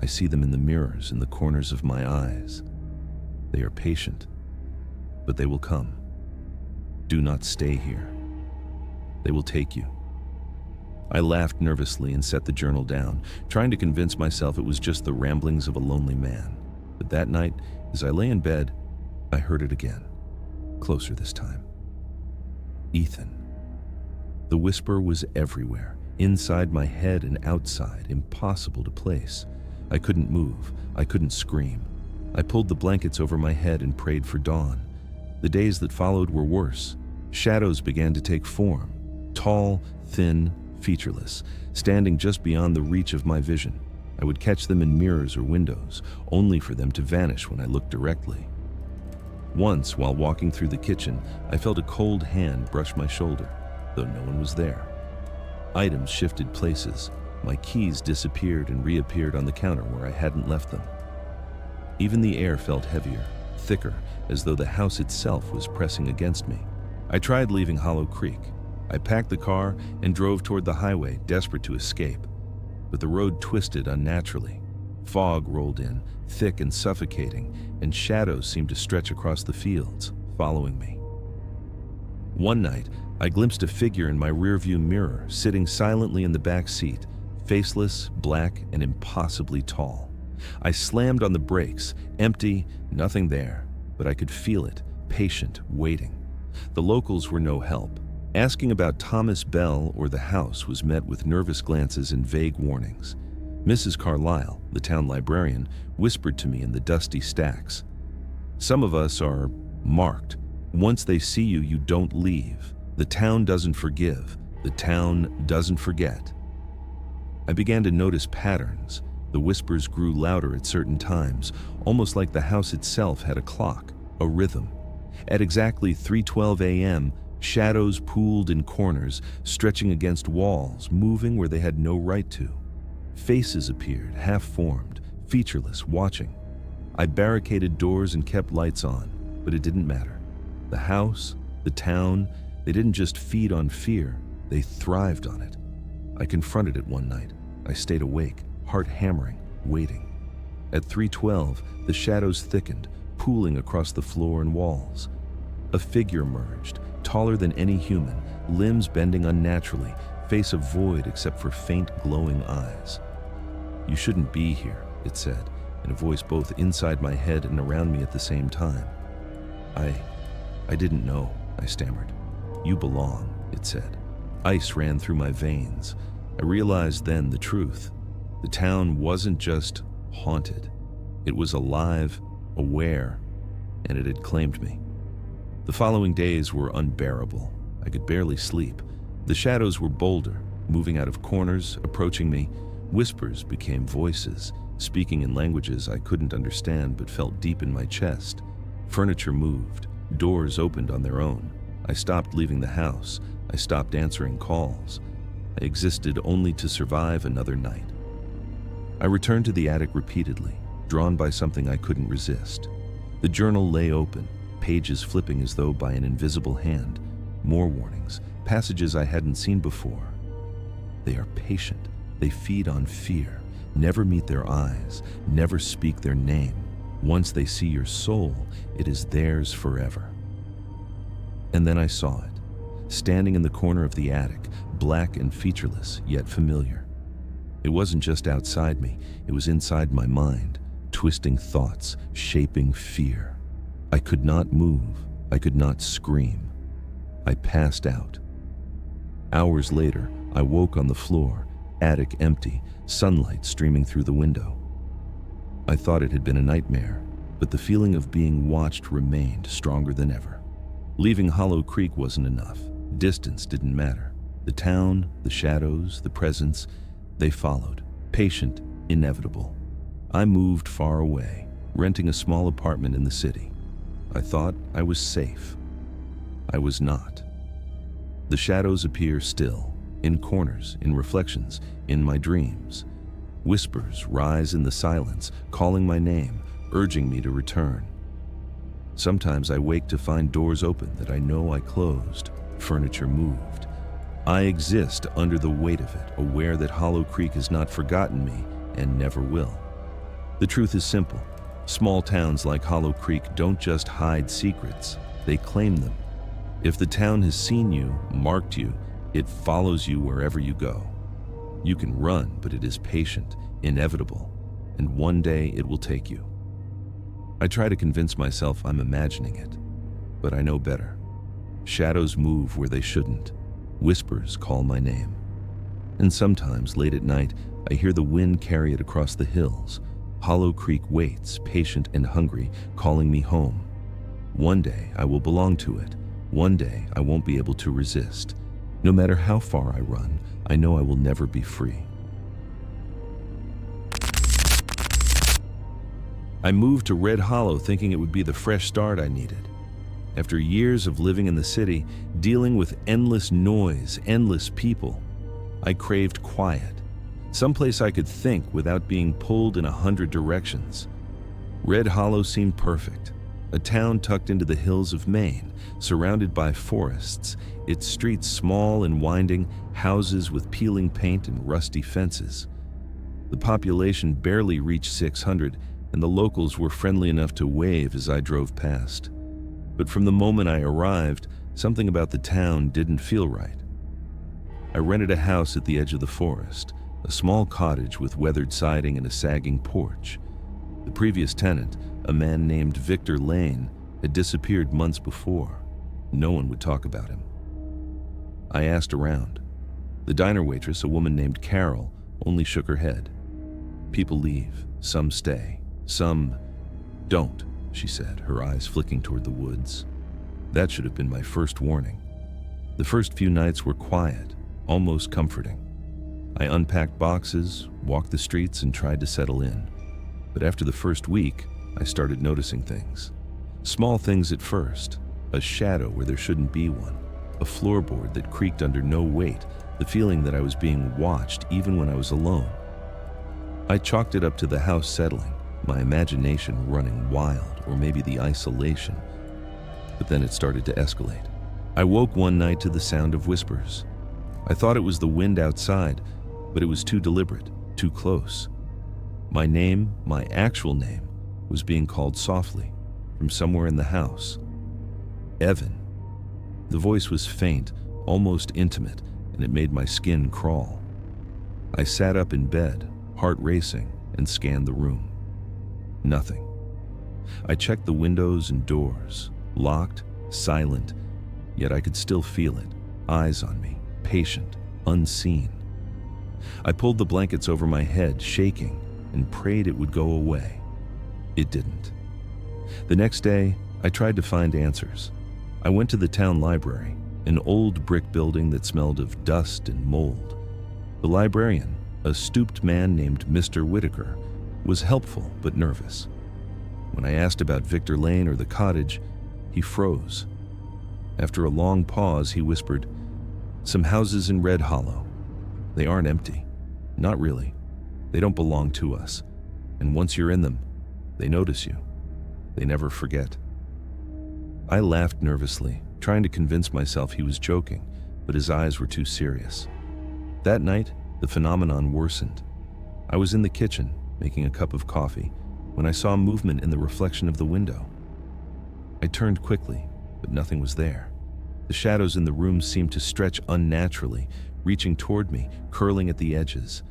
I see them in the mirrors, in the corners of my eyes. They are patient, but they will come. Do not stay here. They will take you. I laughed nervously and set the journal down, trying to convince myself it was just the ramblings of a lonely man. But that night, as I lay in bed, I heard it again, closer this time. Ethan. The whisper was everywhere, inside my head and outside, impossible to place. I couldn't move. I couldn't scream. I pulled the blankets over my head and prayed for dawn. The days that followed were worse. Shadows began to take form, tall, thin, featureless, standing just beyond the reach of my vision. I would catch them in mirrors or windows, only for them to vanish when I looked directly. Once, while walking through the kitchen, I felt a cold hand brush my shoulder, though no one was there. Items shifted places. My keys disappeared and reappeared on the counter where I hadn't left them. Even the air felt heavier, thicker, as though the house itself was pressing against me. I tried leaving Hollow Creek. I packed the car and drove toward the highway, desperate to escape. But the road twisted unnaturally. Fog rolled in, thick and suffocating, and shadows seemed to stretch across the fields, following me. One night, I glimpsed a figure in my rearview mirror, sitting silently in the back seat, faceless, black, and impossibly tall. I slammed on the brakes, empty, nothing there, but I could feel it, patient, waiting. The locals were no help. Asking about Thomas Bell or the house was met with nervous glances and vague warnings. Mrs. Carlyle, the town librarian, whispered to me in the dusty stacks. "Some of us are marked. Once they see you, you don't leave. The town doesn't forgive. The town doesn't forget. I began to notice patterns. The whispers grew louder at certain times, almost like the house itself had a clock, a rhythm. At exactly 3:12 a.m., shadows pooled in corners, stretching against walls, moving where they had no right to. Faces appeared, half-formed, featureless, watching. I barricaded doors and kept lights on, but it didn't matter. The house, the town, they didn't just feed on fear, they thrived on it. I confronted it one night. I stayed awake, heart hammering, waiting. At 3:12, the shadows thickened, pooling across the floor and walls. A figure emerged, taller than any human, limbs bending unnaturally, face a void except for faint glowing eyes. "You shouldn't be here," it said, in a voice both inside my head and around me at the same time. I didn't know," I stammered. "You belong," it said. Ice ran through my veins. I realized then the truth. The town wasn't just haunted. It was alive, aware, and it had claimed me. The following days were unbearable. I could barely sleep. The shadows were bolder, moving out of corners, approaching me. Whispers became voices, speaking in languages I couldn't understand but felt deep in my chest. Furniture moved. Doors opened on their own. I stopped leaving the house. I stopped answering calls. I existed only to survive another night. I returned to the attic repeatedly, drawn by something I couldn't resist. The journal lay open, pages flipping as though by an invisible hand. More warnings, passages I hadn't seen before. They are patient. They feed on fear, never meet their eyes, never speak their name. Once they see your soul, it is theirs forever. And then I saw it, standing in the corner of the attic, black and featureless, yet familiar. It wasn't just outside me, it was inside my mind, twisting thoughts, shaping fear. I could not move, I could not scream. I passed out. Hours later, I woke on the floor, attic empty, sunlight streaming through the window. I thought it had been a nightmare, but the feeling of being watched remained stronger than ever. Leaving Hollow Creek wasn't enough. Distance didn't matter. The town, the shadows, the presence, they followed, patient, inevitable. I moved far away, renting a small apartment in the city. I thought I was safe. I was not. The shadows appear still, in corners, in reflections, in my dreams. Whispers rise in the silence, calling my name, urging me to return. Sometimes I wake to find doors open that I know I closed, furniture moved. I exist under the weight of it, aware that Hollow Creek has not forgotten me and never will. The truth is simple. Small towns like Hollow Creek don't just hide secrets, they claim them. If the town has seen you, marked you, it follows you wherever you go. You can run, but it is patient, inevitable, and one day it will take you. I try to convince myself I'm imagining it, but I know better. Shadows move where they shouldn't. Whispers call my name. And sometimes, late at night, I hear the wind carry it across the hills. Hollow Creek waits, patient and hungry, calling me home. One day I will belong to it. One day I won't be able to resist. No matter how far I run, I know I will never be free. I moved to Red Hollow thinking it would be the fresh start I needed. After years of living in the city, dealing with endless noise, endless people, I craved quiet. Someplace I could think without being pulled in 100 directions. Red Hollow seemed perfect. A town tucked into the hills of Maine, surrounded by forests, its streets small and winding, houses with peeling paint and rusty fences. The population barely reached 600, and the locals were friendly enough to wave as I drove past. But from the moment I arrived, something about the town didn't feel right. I rented a house at the edge of the forest, a small cottage with weathered siding and a sagging porch. The previous tenant, a man named Victor Lane, had disappeared months before. No one would talk about him. I asked around. The diner waitress, a woman named Carol, only shook her head. People leave, some stay, some don't, she said, her eyes flicking toward the woods. That should have been my first warning. The first few nights were quiet, almost comforting. I unpacked boxes, walked the streets, and tried to settle in. But after the first week, I started noticing things. Small things at first, a shadow where there shouldn't be one, a floorboard that creaked under no weight, the feeling that I was being watched even when I was alone. I chalked it up to the house settling, my imagination running wild, or maybe the isolation. But then it started to escalate. I woke one night to the sound of whispers. I thought it was the wind outside, but it was too deliberate, too close. My name, my actual name, was being called softly from somewhere in the house. Evan. The voice was faint, almost intimate, and it made my skin crawl. I sat up in bed, heart racing, and scanned the room. Nothing. I checked the windows and doors, locked, silent, yet I could still feel it, eyes on me, patient, unseen. I pulled the blankets over my head, shaking, and prayed it would go away. It didn't. The next day, I tried to find answers. I went to the town library, an old brick building that smelled of dust and mold. The librarian, a stooped man named Mr. Whitaker, was helpful but nervous. When I asked about Victor Lane or the cottage, he froze. After a long pause, he whispered, "Some houses in Red Hollow. They aren't empty. Not really. They don't belong to us. And once you're in them, they notice you. They never forget." I laughed nervously, trying to convince myself he was joking, but his eyes were too serious. That night, the phenomenon worsened. I was in the kitchen, making a cup of coffee, when I saw movement in the reflection of the window. I turned quickly, but nothing was there. The shadows in the room seemed to stretch unnaturally, reaching toward me, curling at the edges.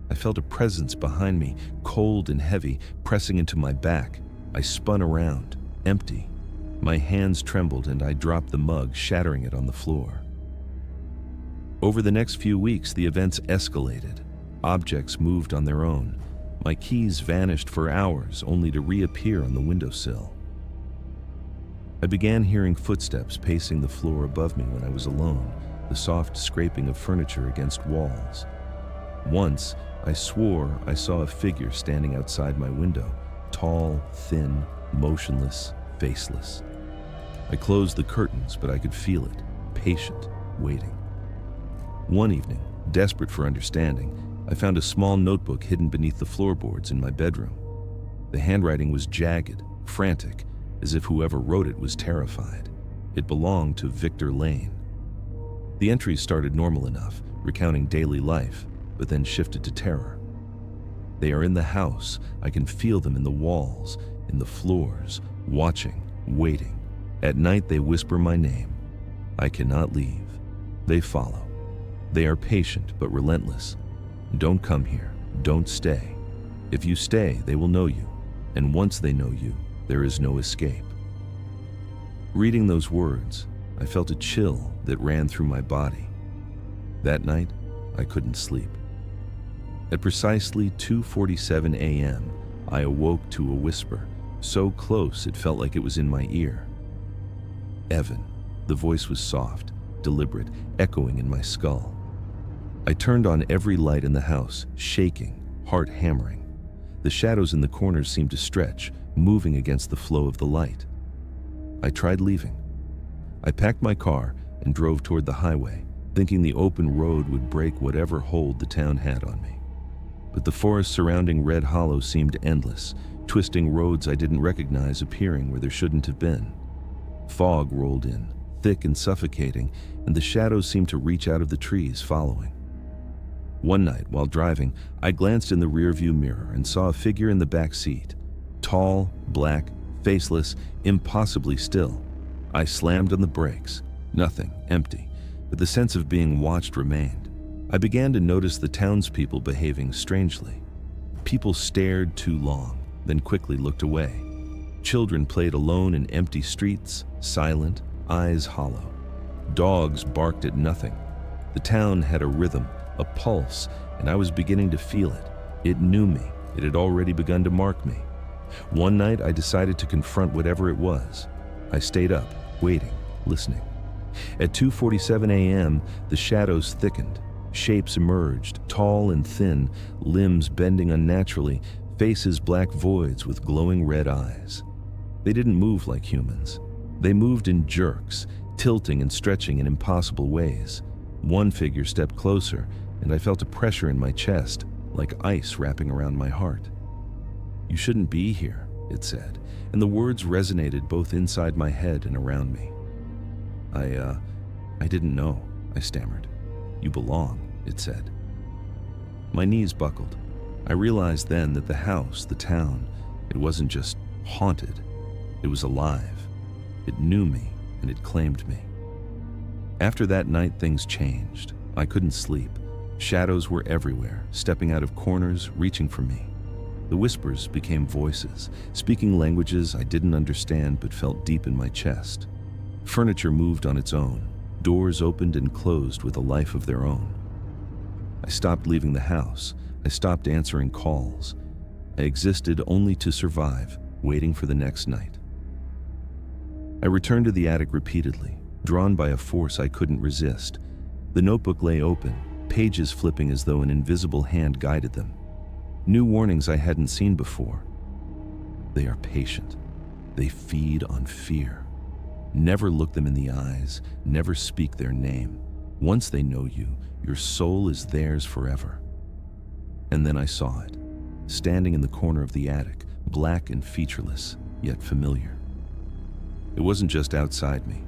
I felt a presence behind me, cold and heavy, pressing into my back. I spun around, empty. My hands trembled and I dropped the mug, shattering it on the floor. Over the next few weeks, the events escalated. Objects moved on their own. My keys vanished for hours, only to reappear on the windowsill. I began hearing footsteps pacing the floor above me when I was alone, the soft scraping of furniture against walls. Once, I swore I saw a figure standing outside my window, tall, thin, motionless, faceless. I closed the curtains, but I could feel it, patient, waiting. One evening, desperate for understanding, I found a small notebook hidden beneath the floorboards in my bedroom. The handwriting was jagged, frantic, as if whoever wrote it was terrified. It belonged to Victor Lane. The entries started normal enough, recounting daily life, but then shifted to terror. They are in the house. I can feel them in the walls, in the floors, watching, waiting. At night they whisper my name. I cannot leave. They follow. They are patient but relentless. Don't come here. Don't stay. If you stay, they will know you. And once they know you, there is no escape. Reading those words, I felt a chill that ran through my body. That night, I couldn't sleep. At precisely 2:47 a.m., I awoke to a whisper, so close it felt like it was in my ear. Evan. The voice was soft, deliberate, echoing in my skull. I turned on every light in the house, shaking, heart hammering. The shadows in the corners seemed to stretch, moving against the flow of the light. I tried leaving. I packed my car and drove toward the highway, thinking the open road would break whatever hold the town had on me. But the forest surrounding Red Hollow seemed endless, twisting roads I didn't recognize appearing where there shouldn't have been. Fog rolled in, thick and suffocating, and the shadows seemed to reach out of the trees, following. One night, while driving, I glanced in the rearview mirror and saw a figure in the back seat. Tall, black, faceless, impossibly still. I slammed on the brakes. Nothing, empty, but the sense of being watched remained. I began to notice the townspeople behaving strangely. People stared too long, then quickly looked away. Children played alone in empty streets, silent, eyes hollow. Dogs barked at nothing. The town had a rhythm, a pulse, and I was beginning to feel it. It knew me. It had already begun to mark me. One night, I decided to confront whatever it was. I stayed up, waiting, listening. At 2:47 a.m., the shadows thickened. Shapes emerged, tall and thin, limbs bending unnaturally, faces black voids with glowing red eyes. They didn't move like humans. They moved in jerks, tilting and stretching in impossible ways. One figure stepped closer, and I felt a pressure in my chest, like ice wrapping around my heart. "You shouldn't be here," it said, and the words resonated both inside my head and around me. I didn't know," I stammered. "You belong," it said. My knees buckled. I realized then that the house, the town, it wasn't just haunted. It was alive. It knew me, and it claimed me. After that night, things changed. I couldn't sleep. Shadows were everywhere, stepping out of corners, reaching for me. The whispers became voices, speaking languages I didn't understand but felt deep in my chest. Furniture moved on its own. Doors opened and closed with a life of their own. I stopped leaving the house. I stopped answering calls. I existed only to survive, waiting for the next night. I returned to the attic repeatedly, drawn by a force I couldn't resist. The notebook lay open, pages flipping as though an invisible hand guided them. New warnings I hadn't seen before. They are patient. They feed on fear. Never look them in the eyes, never speak their name. Once they know you, your soul is theirs forever. And then I saw it, standing in the corner of the attic, black and featureless, yet familiar. It wasn't just outside me.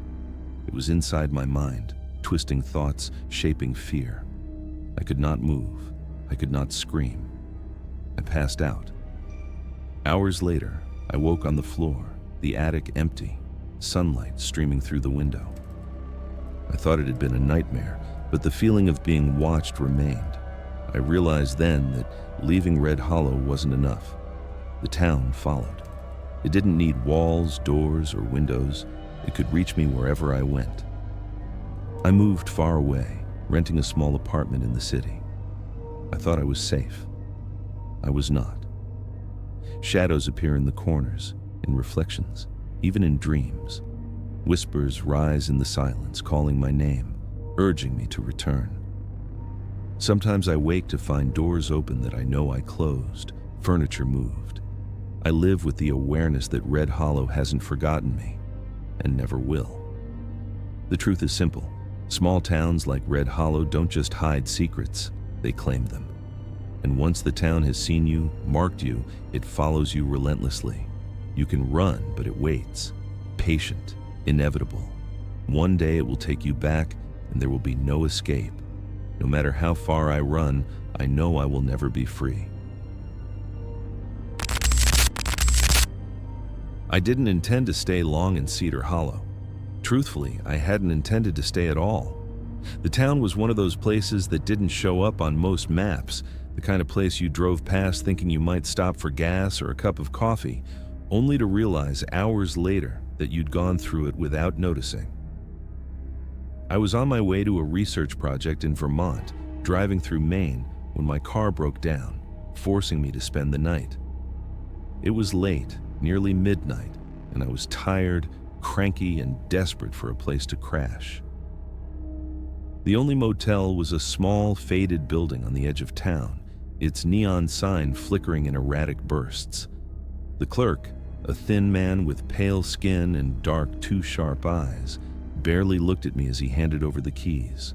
It was inside my mind, twisting thoughts, shaping fear. I could not move. I could not scream. I passed out. Hours later, I woke on the floor, the attic empty, sunlight streaming through the window. I thought it had been a nightmare, but the feeling of being watched remained. I realized then that leaving Red Hollow wasn't enough. The town followed. It didn't need walls, doors, or windows. It could reach me wherever I went. I moved far away, renting a small apartment in the city. I thought I was safe. I was not. Shadows appear in the corners, in reflections, even in dreams. Whispers rise in the silence, calling my name, urging me to return. Sometimes I wake to find doors open that I know I closed, furniture moved. I live with the awareness that Red Hollow hasn't forgotten me, and never will. The truth is simple. Small towns like Red Hollow don't just hide secrets, they claim them. And once the town has seen you, marked you, it follows you relentlessly. You can run, but it waits. Patient, inevitable. One day it will take you back, and there will be no escape. No matter how far I run, I know I will never be free. I didn't intend to stay long in Cedar Hollow. Truthfully, I hadn't intended to stay at all. The town was one of those places that didn't show up on most maps, the kind of place you drove past thinking you might stop for gas or a cup of coffee, only to realize hours later that you'd gone through it without noticing. I was on my way to a research project in Vermont, driving through Maine, when my car broke down, forcing me to spend the night. It was late, nearly midnight, and I was tired, cranky, and desperate for a place to crash. The only motel was a small, faded building on the edge of town, its neon sign flickering in erratic bursts. The clerk, a thin man with pale skin and dark, too sharp eyes, barely looked at me as he handed over the keys.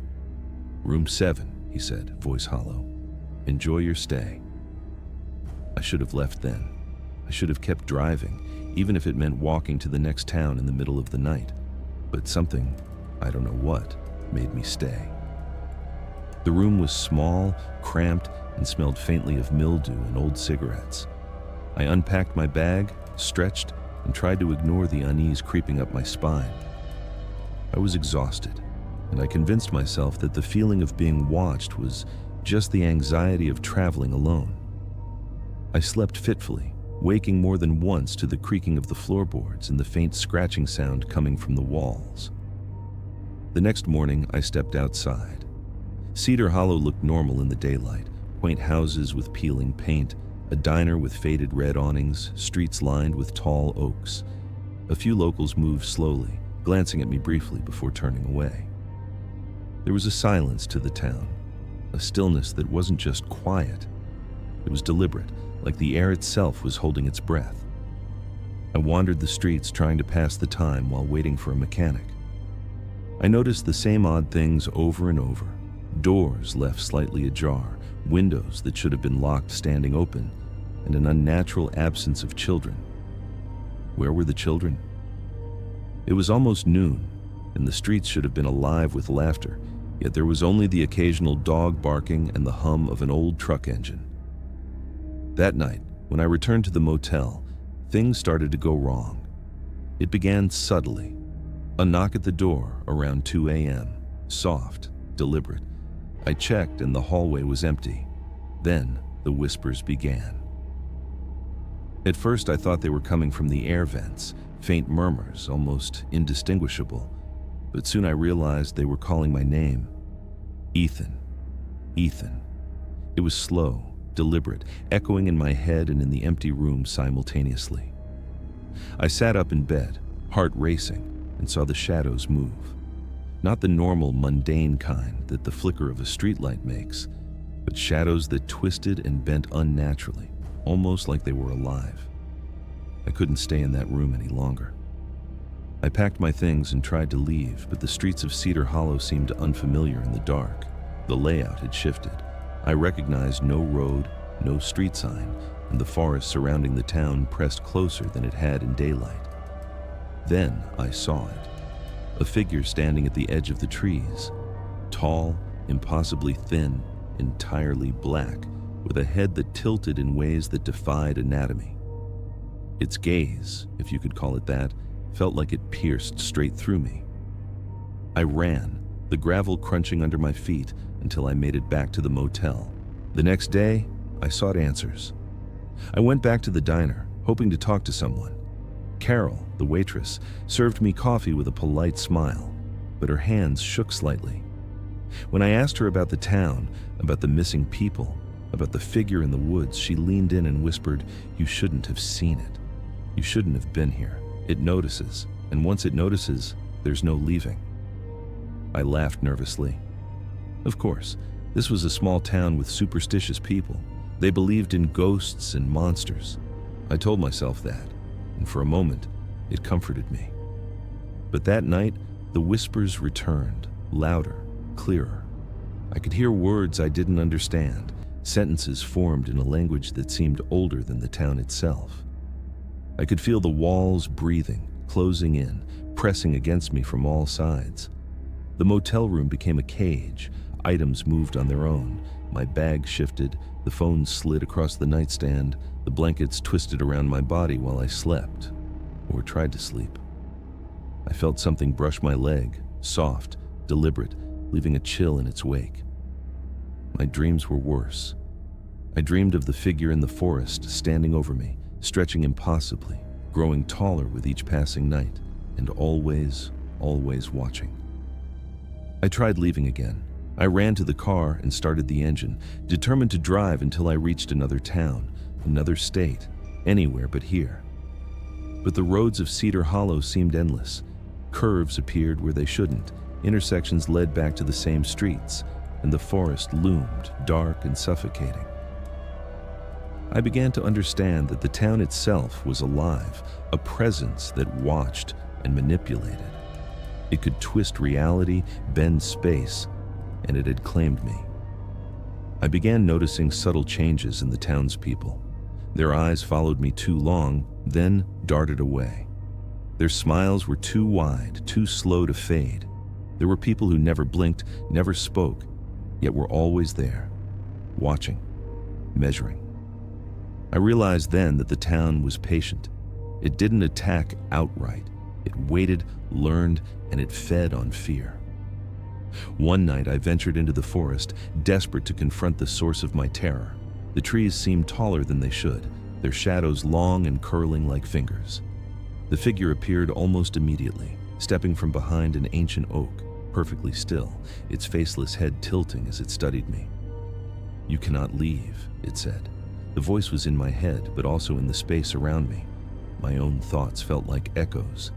"Room 7, he said, voice hollow. "Enjoy your stay." I should have left then. I should have kept driving, even if it meant walking to the next town in the middle of the night. But something, I don't know what, made me stay. The room was small, cramped, and smelled faintly of mildew and old cigarettes. I unpacked my bag, stretched, and tried to ignore the unease creeping up my spine. I was exhausted, and I convinced myself that the feeling of being watched was just the anxiety of traveling alone. I slept fitfully, waking more than once to the creaking of the floorboards and the faint scratching sound coming from the walls. The next morning, I stepped outside. Cedar Hollow looked normal in the daylight, quaint houses with peeling paint, a diner with faded red awnings, streets lined with tall oaks. A few locals moved slowly, glancing at me briefly before turning away. There was a silence to the town, a stillness that wasn't just quiet. It was deliberate, like the air itself was holding its breath. I wandered the streets trying to pass the time while waiting for a mechanic. I noticed the same odd things over and over. Doors left slightly ajar, windows that should have been locked standing open, and an unnatural absence of children. Where were the children? It was almost noon, and the streets should have been alive with laughter, yet there was only the occasional dog barking and the hum of an old truck engine. That night, when I returned to the motel, things started to go wrong. It began subtly. A knock at the door around 2 a.m., soft, deliberate. I checked and the hallway was empty. Then the whispers began. At first I thought they were coming from the air vents, faint murmurs, almost indistinguishable. But soon I realized they were calling my name. Ethan. Ethan. It was slow, deliberate, echoing in my head and in the empty room simultaneously. I sat up in bed, heart racing, and saw the shadows move. Not the normal, mundane kind that the flicker of a streetlight makes, but shadows that twisted and bent unnaturally, almost like they were alive. I couldn't stay in that room any longer. I packed my things and tried to leave, but the streets of Cedar Hollow seemed unfamiliar in the dark. The layout had shifted. I recognized no road, no street sign, and the forest surrounding the town pressed closer than it had in daylight. Then I saw it. A figure standing at the edge of the trees. Tall, impossibly thin, entirely black, with a head that tilted in ways that defied anatomy. Its gaze, if you could call it that, felt like it pierced straight through me. I ran, the gravel crunching under my feet, until I made it back to the motel. The next day, I sought answers. I went back to the diner, hoping to talk to someone. Carol, the waitress, served me coffee with a polite smile, but her hands shook slightly. When I asked her about the town, about the missing people, about the figure in the woods, she leaned in and whispered, "You shouldn't have seen it. You shouldn't have been here. It notices, and once it notices, there's no leaving." I laughed nervously. Of course, this was a small town with superstitious people. They believed in ghosts and monsters. I told myself that, and for a moment, it comforted me. But that night, the whispers returned, louder, clearer. I could hear words I didn't understand, sentences formed in a language that seemed older than the town itself. I could feel the walls breathing, closing in, pressing against me from all sides. The motel room became a cage. Items moved on their own. My bag shifted, the phone slid across the nightstand, the blankets twisted around my body while I slept, or tried to sleep. I felt something brush my leg, soft, deliberate, leaving a chill in its wake. My dreams were worse. I dreamed of the figure in the forest standing over me, stretching impossibly, growing taller with each passing night, and always, always watching. I tried leaving again. I ran to the car and started the engine, determined to drive until I reached another town, another state, anywhere but here. But the roads of Cedar Hollow seemed endless. Curves appeared where they shouldn't, intersections led back to the same streets, and the forest loomed, dark and suffocating. I began to understand that the town itself was alive, a presence that watched and manipulated. It could twist reality, bend space, and it had claimed me. I began noticing subtle changes in the townspeople. Their eyes followed me too long, then darted away. Their smiles were too wide, too slow to fade. There were people who never blinked, never spoke, yet were always there, watching, measuring. I realized then that the town was patient. It didn't attack outright. It waited, learned, and it fed on fear. One night I ventured into the forest, desperate to confront the source of my terror. The trees seemed taller than they should, their shadows long and curling like fingers. The figure appeared almost immediately, stepping from behind an ancient oak, perfectly still, its faceless head tilting as it studied me. "You cannot leave," it said. The voice was in my head, but also in the space around me. My own thoughts felt like echoes.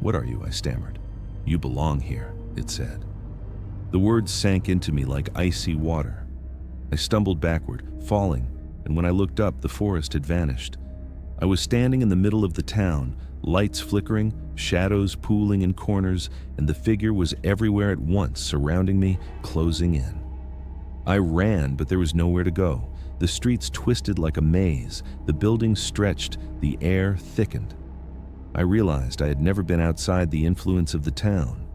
"What are you?" I stammered. "You belong here," it said. The words sank into me like icy water. I stumbled backward, falling, and when I looked up, the forest had vanished. I was standing in the middle of the town, lights flickering, shadows pooling in corners, and the figure was everywhere at once, surrounding me, closing in. I ran, but there was nowhere to go. The streets twisted like a maze, the buildings stretched, the air thickened. I realized I had never been outside the influence of the town.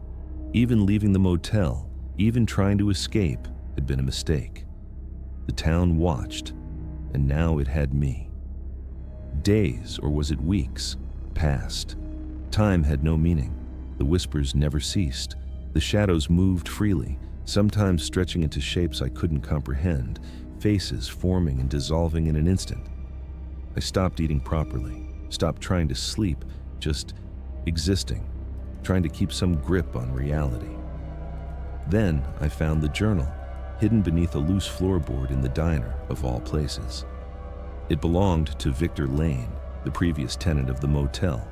Even leaving the motel, even trying to escape, had been a mistake. The town watched, and now it had me. Days, or was it weeks, passed. Time had no meaning. The whispers never ceased. The shadows moved freely, sometimes stretching into shapes I couldn't comprehend, faces forming and dissolving in an instant. I stopped eating properly, stopped trying to sleep, just existing, trying to keep some grip on reality. Then I found the journal, hidden beneath a loose floorboard in the diner, of all places. It belonged to Victor Lane, the previous tenant of the motel.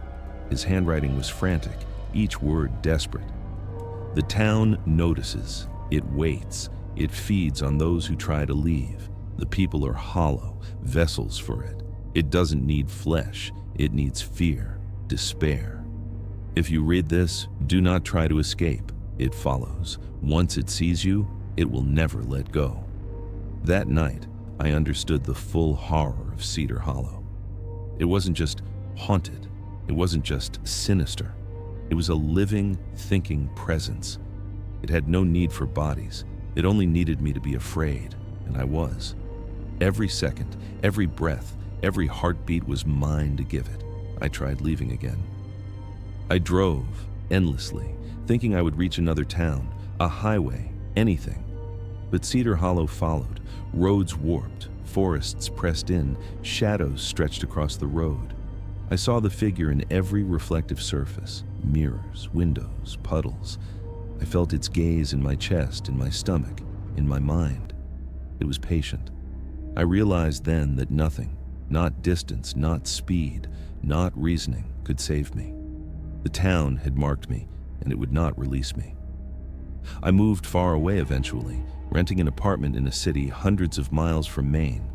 His handwriting was frantic, each word desperate. The town notices, it waits, it feeds on those who try to leave. The people are hollow, vessels for it. It doesn't need flesh, it needs fear, despair. If you read this, do not try to escape. It follows. Once it sees you, it will never let go. That night, I understood the full horror of Cedar Hollow. It wasn't just haunted. It wasn't just sinister. It was a living, thinking presence. It had no need for bodies. It only needed me to be afraid, and I was. Every second, every breath, every heartbeat was mine to give it. I tried leaving again. I drove, endlessly, thinking I would reach another town, a highway, anything. But Cedar Hollow followed, roads warped, forests pressed in, shadows stretched across the road. I saw the figure in every reflective surface, mirrors, windows, puddles. I felt its gaze in my chest, in my stomach, in my mind. It was patient. I realized then that nothing, not distance, not speed, not reasoning, could save me. The town had marked me, and it would not release me. I moved far away eventually, renting an apartment in a city hundreds of miles from Maine.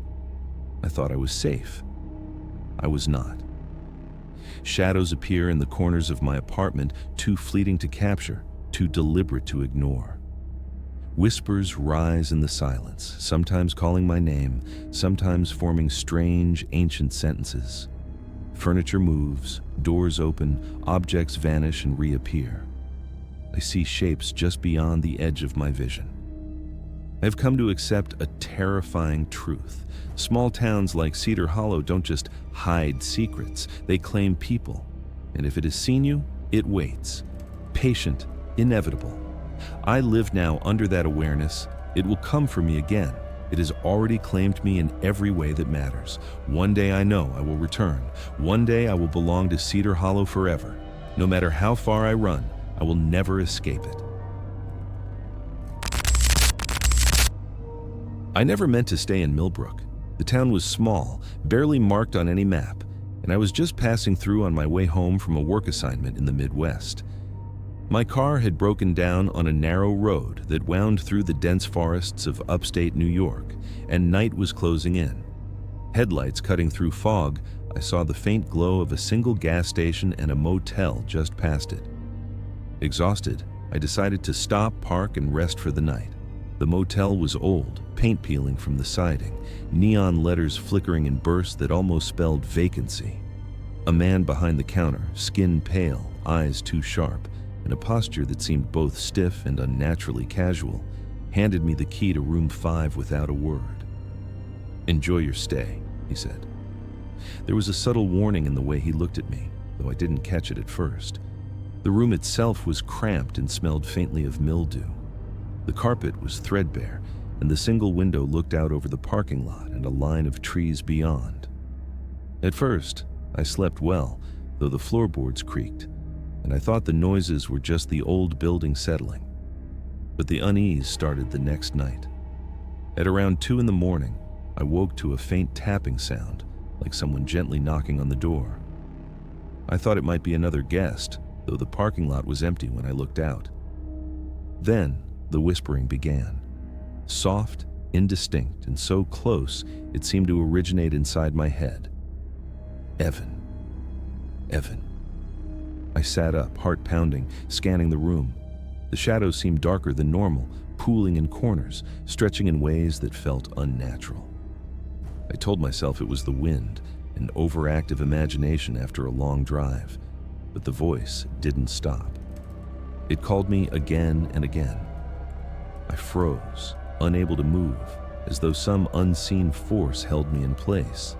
I thought I was safe. I was not. Shadows appear in the corners of my apartment, too fleeting to capture, too deliberate to ignore. Whispers rise in the silence, sometimes calling my name, sometimes forming strange, ancient sentences. Furniture moves, doors open, objects vanish and reappear. I see shapes just beyond the edge of my vision. I've come to accept a terrifying truth. Small towns like Cedar Hollow don't just hide secrets, they claim people. And if it has seen you, it waits. Patient, inevitable. I live now under that awareness. It will come for me again. It has already claimed me in every way that matters. One day I know I will return. One day I will belong to Cedar Hollow forever. No matter how far I run, I will never escape it. I never meant to stay in Millbrook. The town was small, barely marked on any map, and I was just passing through on my way home from a work assignment in the Midwest. My car had broken down on a narrow road that wound through the dense forests of upstate New York, and night was closing in. Headlights cutting through fog, I saw the faint glow of a single gas station and a motel just past it. Exhausted, I decided to stop, park, and rest for the night. The motel was old, paint peeling from the siding, neon letters flickering in bursts that almost spelled vacancy. A man behind the counter, skin pale, eyes too sharp, and a posture that seemed both stiff and unnaturally casual, handed me the key to room 5 without a word. "Enjoy your stay," he said. There was a subtle warning in the way he looked at me, though I didn't catch it at first. The room itself was cramped and smelled faintly of mildew. The carpet was threadbare, and the single window looked out over the parking lot and a line of trees beyond. At first, I slept well, though the floorboards creaked, and I thought the noises were just the old building settling. But the unease started the next night. At around 2 in the morning, I woke to a faint tapping sound, like someone gently knocking on the door. I thought it might be another guest, though the parking lot was empty when I looked out. Then the whispering began, soft, indistinct, and so close it seemed to originate inside my head. Evan. Evan. I sat up, heart pounding, scanning the room. The shadows seemed darker than normal, pooling in corners, stretching in ways that felt unnatural. I told myself it was the wind, an overactive imagination after a long drive, but the voice didn't stop. It called me again and again. I froze, unable to move, as though some unseen force held me in place.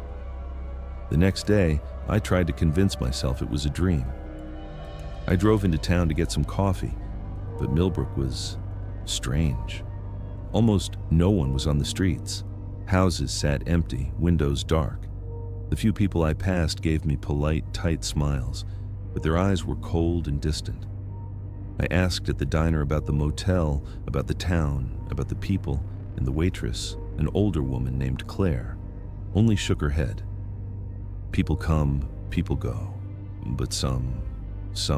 The next day, I tried to convince myself it was a dream. I drove into town to get some coffee, but Millbrook was strange. Almost no one was on the streets. Houses sat empty, windows dark. The few people I passed gave me polite, tight smiles, but their eyes were cold and distant. I asked at the diner about the motel, about the town, about the people, and the waitress, an older woman named Claire, only shook her head. People come, people go, but some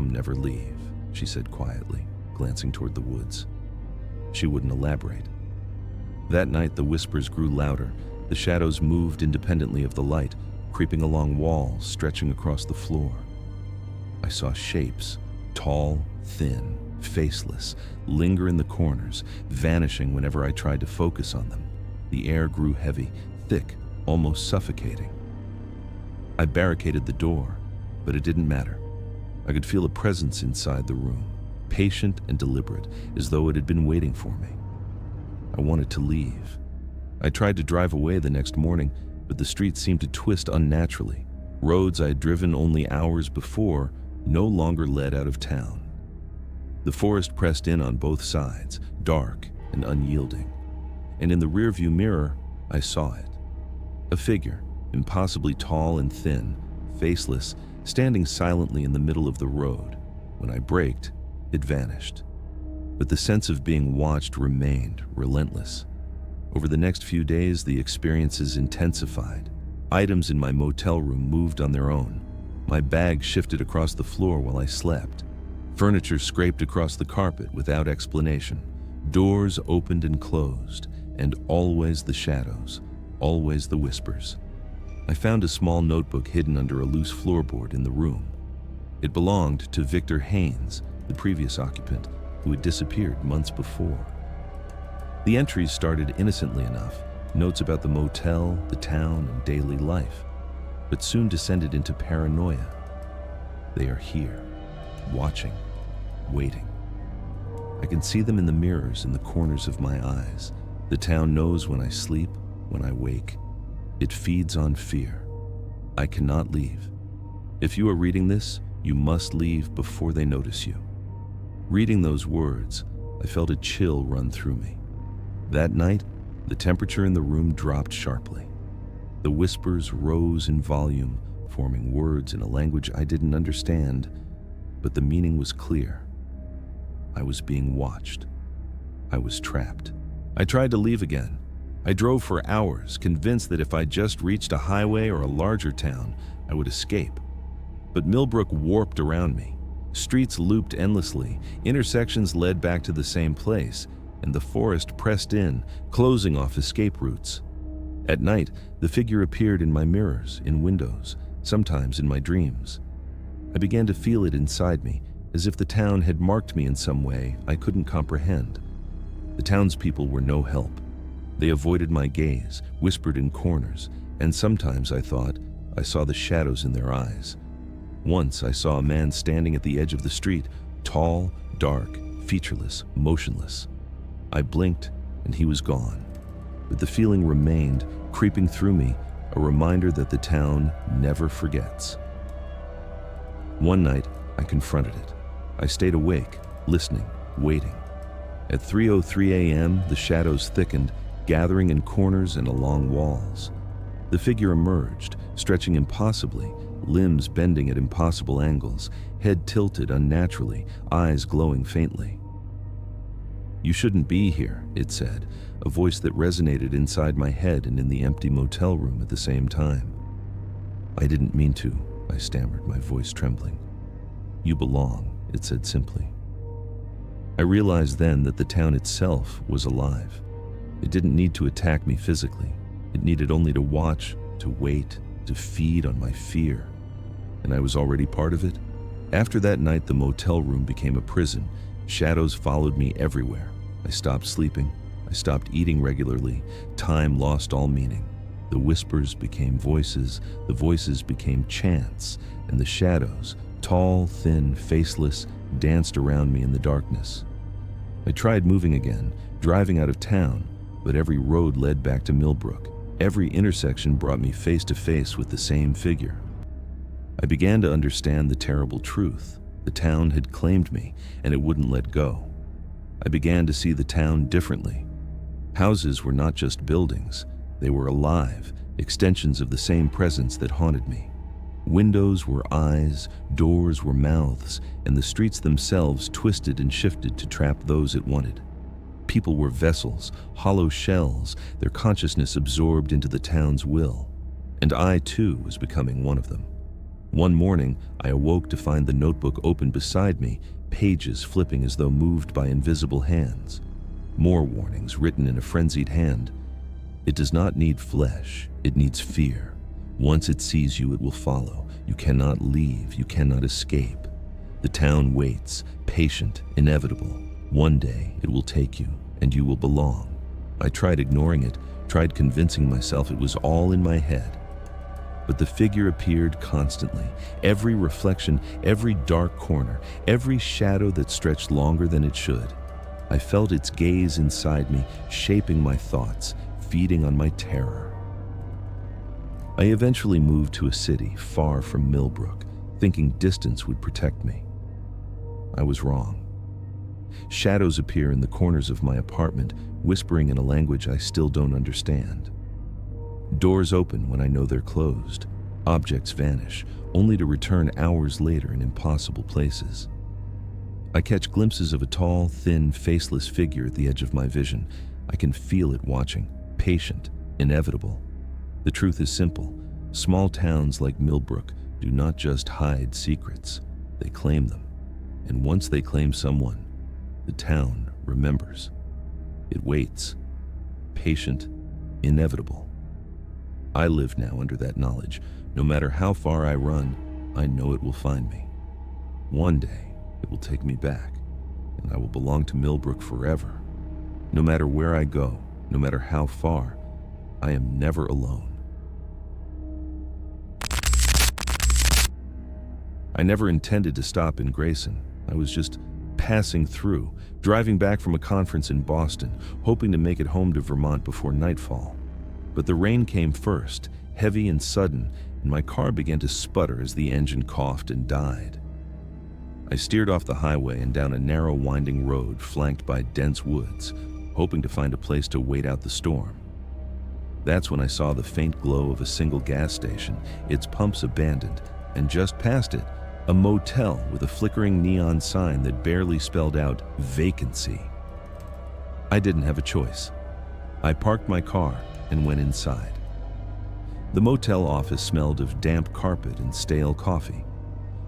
never leave, she said quietly, glancing toward the woods. She wouldn't elaborate. That night the whispers grew louder. The shadows moved independently of the light, creeping along walls, stretching across the floor. I saw shapes, tall, thin, faceless, linger in the corners, vanishing whenever I tried to focus on them. The air grew heavy, thick, almost suffocating. I barricaded the door, but it didn't matter. I could feel a presence inside the room, patient and deliberate, as though it had been waiting for me. I wanted to leave. I tried to drive away the next morning, but the streets seemed to twist unnaturally. Roads I had driven only hours before no longer led out of town. The forest pressed in on both sides, dark and unyielding. And in the rearview mirror, I saw it. A figure, impossibly tall and thin, faceless, standing silently in the middle of the road. When I braked, it vanished. But the sense of being watched remained relentless. Over the next few days, the experiences intensified. Items in my motel room moved on their own. My bag shifted across the floor while I slept. Furniture scraped across the carpet without explanation. Doors opened and closed, and always the shadows, always the whispers. I found a small notebook hidden under a loose floorboard in the room. It belonged to Victor Haynes, the previous occupant, who had disappeared months before. The entries started innocently enough, notes about the motel, the town, and daily life, but soon descended into paranoia. They are here, watching, waiting. I can see them in the mirrors in the corners of my eyes. The town knows when I sleep, when I wake. It feeds on fear. I cannot leave. If you are reading this, you must leave before they notice you. Reading those words, I felt a chill run through me. That night, the temperature in the room dropped sharply. The whispers rose in volume, forming words in a language I didn't understand, but the meaning was clear. I was being watched. I was trapped. I tried to leave again. I drove for hours, convinced that if I just reached a highway or a larger town, I would escape. But Millbrook warped around me. Streets looped endlessly, intersections led back to the same place, and the forest pressed in, closing off escape routes. At night, the figure appeared in my mirrors, in windows, sometimes in my dreams. I began to feel it inside me, as if the town had marked me in some way I couldn't comprehend. The townspeople were no help. They avoided my gaze, whispered in corners, and sometimes I thought I saw the shadows in their eyes. Once I saw a man standing at the edge of the street, tall, dark, featureless, motionless. I blinked, and he was gone. But the feeling remained, creeping through me, a reminder that the town never forgets. One night, I confronted it. I stayed awake, listening, waiting. At 3:03 a.m., the shadows thickened, gathering in corners and along walls. The figure emerged, stretching impossibly, limbs bending at impossible angles, head tilted unnaturally, eyes glowing faintly. "You shouldn't be here," it said, a voice that resonated inside my head and in the empty motel room at the same time. "I didn't mean to," I stammered, my voice trembling. "You belong." it said simply. I realized then that the town itself was alive. It didn't need to attack me physically. It needed only to watch, to wait, to feed on my fear. And I was already part of it. After that night, the motel room became a prison. Shadows followed me everywhere. I stopped sleeping. I stopped eating regularly. Time lost all meaning. The whispers became voices. The voices became chants. And the shadows, tall, thin, faceless, danced around me in the darkness. I tried moving again, driving out of town, but every road led back to Millbrook. Every intersection brought me face to face with the same figure. I began to understand the terrible truth. The town had claimed me, and it wouldn't let go. I began to see the town differently. Houses were not just buildings. They were alive, extensions of the same presence that haunted me. Windows were eyes, doors were mouths, and the streets themselves twisted and shifted to trap those it wanted. People were vessels, hollow shells, their consciousness absorbed into the town's will. And I, too, was becoming one of them. One morning, I awoke to find the notebook open beside me, pages flipping as though moved by invisible hands. More warnings written in a frenzied hand. It does not need flesh, it needs fear. Once it sees you, it will follow. You cannot leave, you cannot escape. The town waits, patient, inevitable. One day, it will take you, and you will belong. I tried ignoring it, tried convincing myself it was all in my head. But the figure appeared constantly. Every reflection, every dark corner, every shadow that stretched longer than it should. I felt its gaze inside me, shaping my thoughts, feeding on my terror. I eventually moved to a city far from Millbrook, thinking distance would protect me. I was wrong. Shadows appear in the corners of my apartment, whispering in a language I still don't understand. Doors open when I know they're closed. Objects vanish, only to return hours later in impossible places. I catch glimpses of a tall, thin, faceless figure at the edge of my vision. I can feel it watching, patient, inevitable. The truth is simple. Small towns like Millbrook do not just hide secrets, they claim them. And once they claim someone, the town remembers. It waits, patient, inevitable. I live now under that knowledge. No matter how far I run, I know it will find me. One day, it will take me back, and I will belong to Millbrook forever. No matter where I go, no matter how far, I am never alone. I never intended to stop in Grayson. I was just passing through, driving back from a conference in Boston, hoping to make it home to Vermont before nightfall. But the rain came first, heavy and sudden, and my car began to sputter as the engine coughed and died. I steered off the highway and down a narrow, winding road flanked by dense woods, hoping to find a place to wait out the storm. That's when I saw the faint glow of a single gas station, its pumps abandoned, and just past it, a motel with a flickering neon sign that barely spelled out vacancy. I didn't have a choice. I parked my car and went inside. The motel office smelled of damp carpet and stale coffee.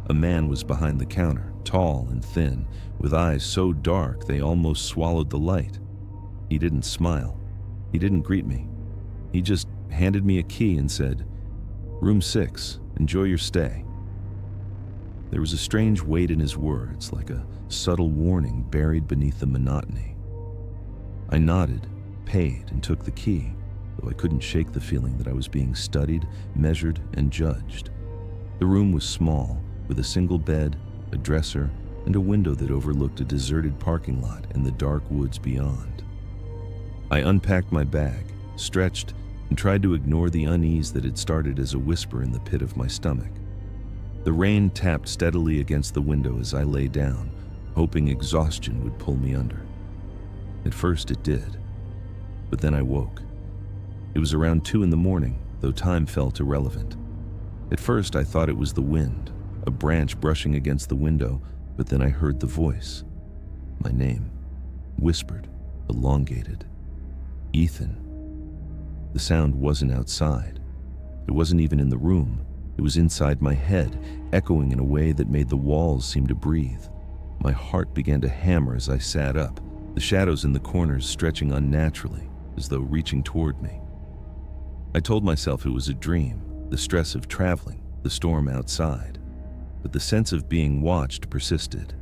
A man was behind the counter, tall and thin, with eyes so dark they almost swallowed the light. He didn't smile. He didn't greet me. He just handed me a key and said, "Room 6, enjoy your stay." There was a strange weight in his words, like a subtle warning buried beneath the monotony. I nodded, paid, and took the key, though I couldn't shake the feeling that I was being studied, measured, and judged. The room was small, with a single bed, a dresser, and a window that overlooked a deserted parking lot and the dark woods beyond. I unpacked my bag, stretched, and tried to ignore the unease that had started as a whisper in the pit of my stomach. The rain tapped steadily against the window as I lay down, hoping exhaustion would pull me under. At first it did, but then I woke. It was around 2 a.m, though time felt irrelevant. At first I thought it was the wind, a branch brushing against the window, but then I heard the voice. My name, whispered, elongated. Ethan. The sound wasn't outside. It wasn't even in the room. It was inside my head, echoing in a way that made the walls seem to breathe. My heart began to hammer as I sat up, the shadows in the corners stretching unnaturally, as though reaching toward me. I told myself it was a dream, the stress of traveling, the storm outside, but the sense of being watched persisted.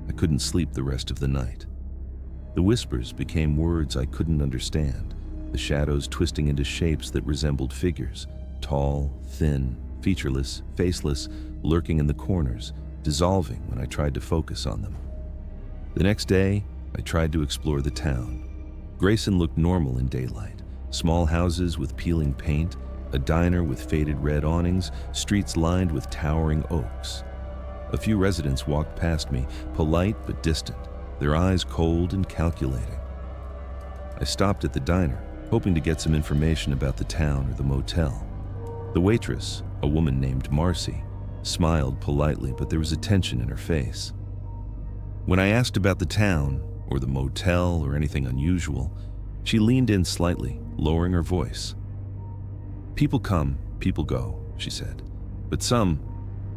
I couldn't sleep the rest of the night. The whispers became words I couldn't understand, the shadows twisting into shapes that resembled figures, tall, thin, featureless, faceless, lurking in the corners, dissolving when I tried to focus on them. The next day, I tried to explore the town. Grayson looked normal in daylight. Small houses with peeling paint, a diner with faded red awnings, streets lined with towering oaks. A few residents walked past me, polite but distant, their eyes cold and calculating. I stopped at the diner, hoping to get some information about the town or the motel. The waitress, a woman named Marcy, smiled politely, but there was a tension in her face. When I asked about the town, or the motel, or anything unusual, she leaned in slightly, lowering her voice. "People come, people go," she said. "But some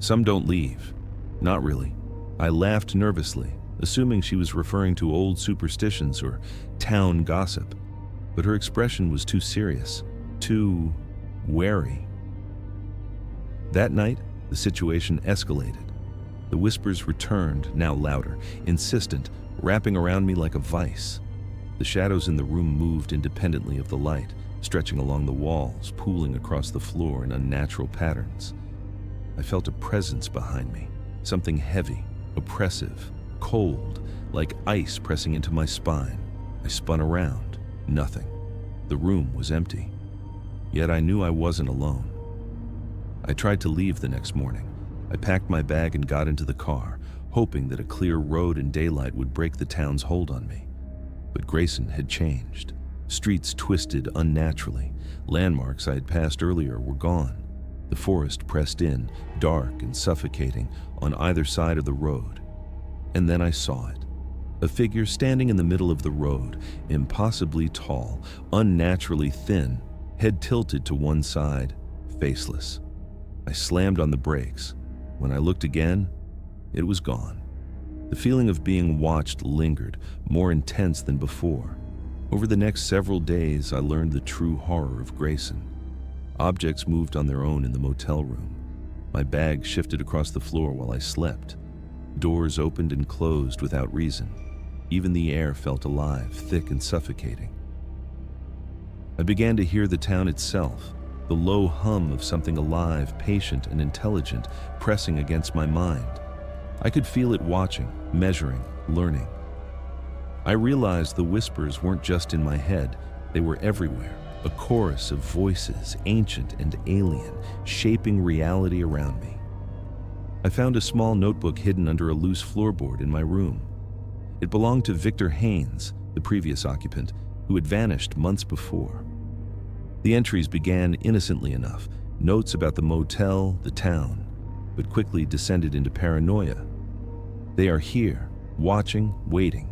don't leave." "Not really." I laughed nervously, assuming she was referring to old superstitions or town gossip. But her expression was too serious, too wary. That night, the situation escalated. The whispers returned, now louder, insistent, wrapping around me like a vice. The shadows in the room moved independently of the light, stretching along the walls, pooling across the floor in unnatural patterns. I felt a presence behind me, something heavy, oppressive, cold, like ice pressing into my spine. I spun around. Nothing. The room was empty. Yet I knew I wasn't alone. I tried to leave the next morning. I packed my bag and got into the car, hoping that a clear road and daylight would break the town's hold on me. But Grayson had changed. Streets twisted unnaturally. Landmarks I had passed earlier were gone. The forest pressed in, dark and suffocating, on either side of the road. And then I saw it. A figure standing in the middle of the road, impossibly tall, unnaturally thin, head tilted to one side, faceless. I slammed on the brakes. When I looked again, it was gone. The feeling of being watched lingered, more intense than before. Over the next several days, I learned the true horror of Grayson. Objects moved on their own in the motel room. My bag shifted across the floor while I slept. Doors opened and closed without reason. Even the air felt alive, thick and suffocating. I began to hear the town itself, the low hum of something alive, patient and intelligent, pressing against my mind. I could feel it watching, measuring, learning. I realized the whispers weren't just in my head, they were everywhere, a chorus of voices, ancient and alien, shaping reality around me. I found a small notebook hidden under a loose floorboard in my room. It belonged to Victor Haynes, the previous occupant, who had vanished months before. The entries began innocently enough, notes about the motel, the town, but quickly descended into paranoia. They are here, watching, waiting.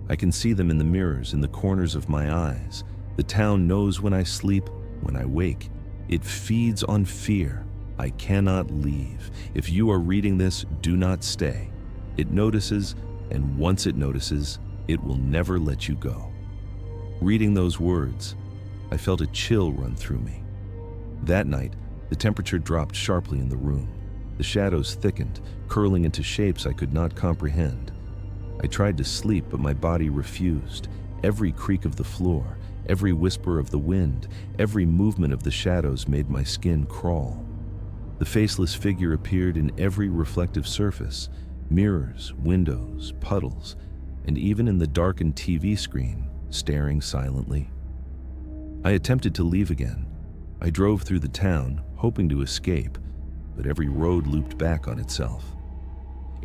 I can see them in the mirrors, in the corners of my eyes. The town knows when I sleep, when I wake. It feeds on fear. I cannot leave. If you are reading this, do not stay. It notices, and once it notices, it will never let you go. Reading those words, I felt a chill run through me. That night, the temperature dropped sharply in the room. The shadows thickened, curling into shapes I could not comprehend. I tried to sleep, but my body refused. Every creak of the floor, every whisper of the wind, every movement of the shadows made my skin crawl. The faceless figure appeared in every reflective surface, mirrors, windows, puddles, and even in the darkened TV screen, staring silently. I attempted to leave again. I drove through the town, hoping to escape, but every road looped back on itself.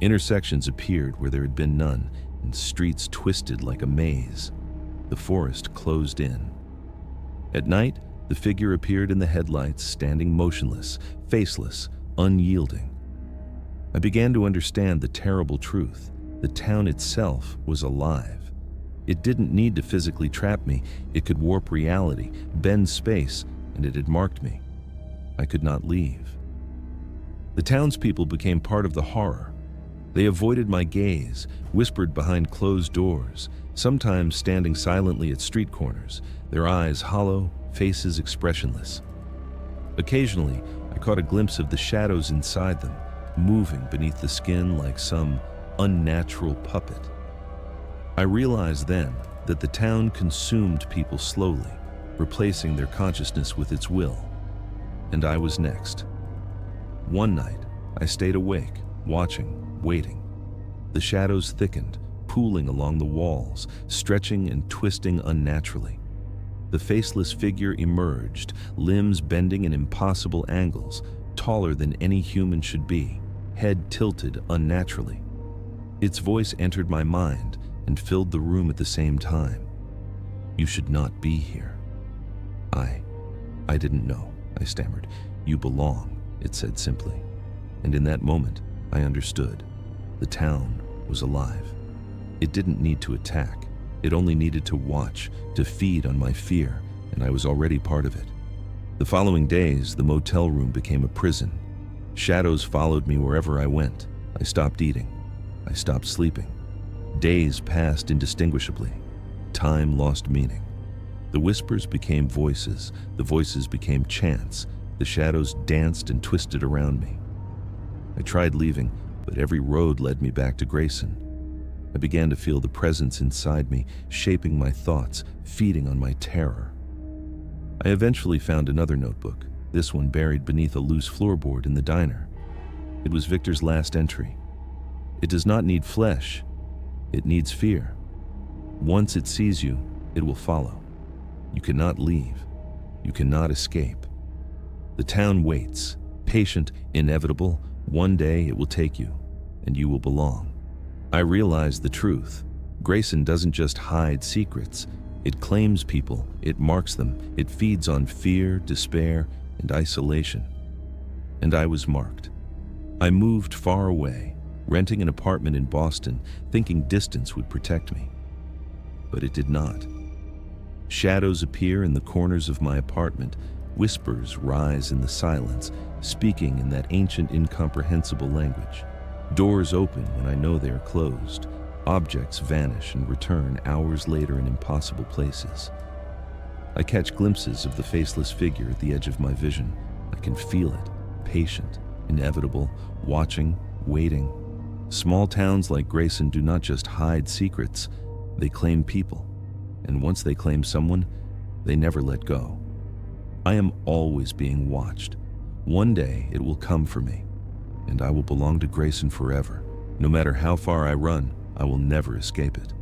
Intersections appeared where there had been none, and streets twisted like a maze. The forest closed in. At night, the figure appeared in the headlights, standing motionless, faceless, unyielding. I began to understand the terrible truth. The town itself was alive. It didn't need to physically trap me. It could warp reality, bend space, and it had marked me. I could not leave. The townspeople became part of the horror. They avoided my gaze, whispered behind closed doors, sometimes standing silently at street corners, their eyes hollow, faces expressionless. Occasionally, I caught a glimpse of the shadows inside them, moving beneath the skin like some unnatural puppet. I realized then that the town consumed people slowly, replacing their consciousness with its will. And I was next. One night, I stayed awake, watching, waiting. The shadows thickened, pooling along the walls, stretching and twisting unnaturally. The faceless figure emerged, limbs bending in impossible angles, taller than any human should be, head tilted unnaturally. Its voice entered my mind and filled the room at the same time. "You should not be here." I didn't know," I stammered. "You belong," it said simply. And in that moment, I understood. The town was alive. It didn't need to attack. It only needed to watch, to feed on my fear, and I was already part of it. The following days, the motel room became a prison. Shadows followed me wherever I went. I stopped eating. I stopped sleeping. Days passed indistinguishably. Time lost meaning. The whispers became voices. The voices became chants. The shadows danced and twisted around me. I tried leaving, but every road led me back to Grayson. I began to feel the presence inside me, shaping my thoughts, feeding on my terror. I eventually found another notebook, this one buried beneath a loose floorboard in the diner. It was Victor's last entry. "It does not need flesh. It needs fear. Once it sees you, it will follow. You cannot leave. You cannot escape. The town waits, patient, inevitable. One day it will take you, and you will belong." I realized the truth. Grayson doesn't just hide secrets. It claims people, it marks them, it feeds on fear, despair, and isolation. And I was marked. I moved far away, renting an apartment in Boston, thinking distance would protect me. But it did not. Shadows appear in the corners of my apartment. Whispers rise in the silence, speaking in that ancient, incomprehensible language. Doors open when I know they are closed. Objects vanish and return hours later in impossible places. I catch glimpses of the faceless figure at the edge of my vision. I can feel it, patient, inevitable, watching, waiting. Small towns like Grayson do not just hide secrets, they claim people. And once they claim someone, they never let go. I am always being watched. One day it will come for me, and I will belong to Grayson forever. No matter how far I run, I will never escape it.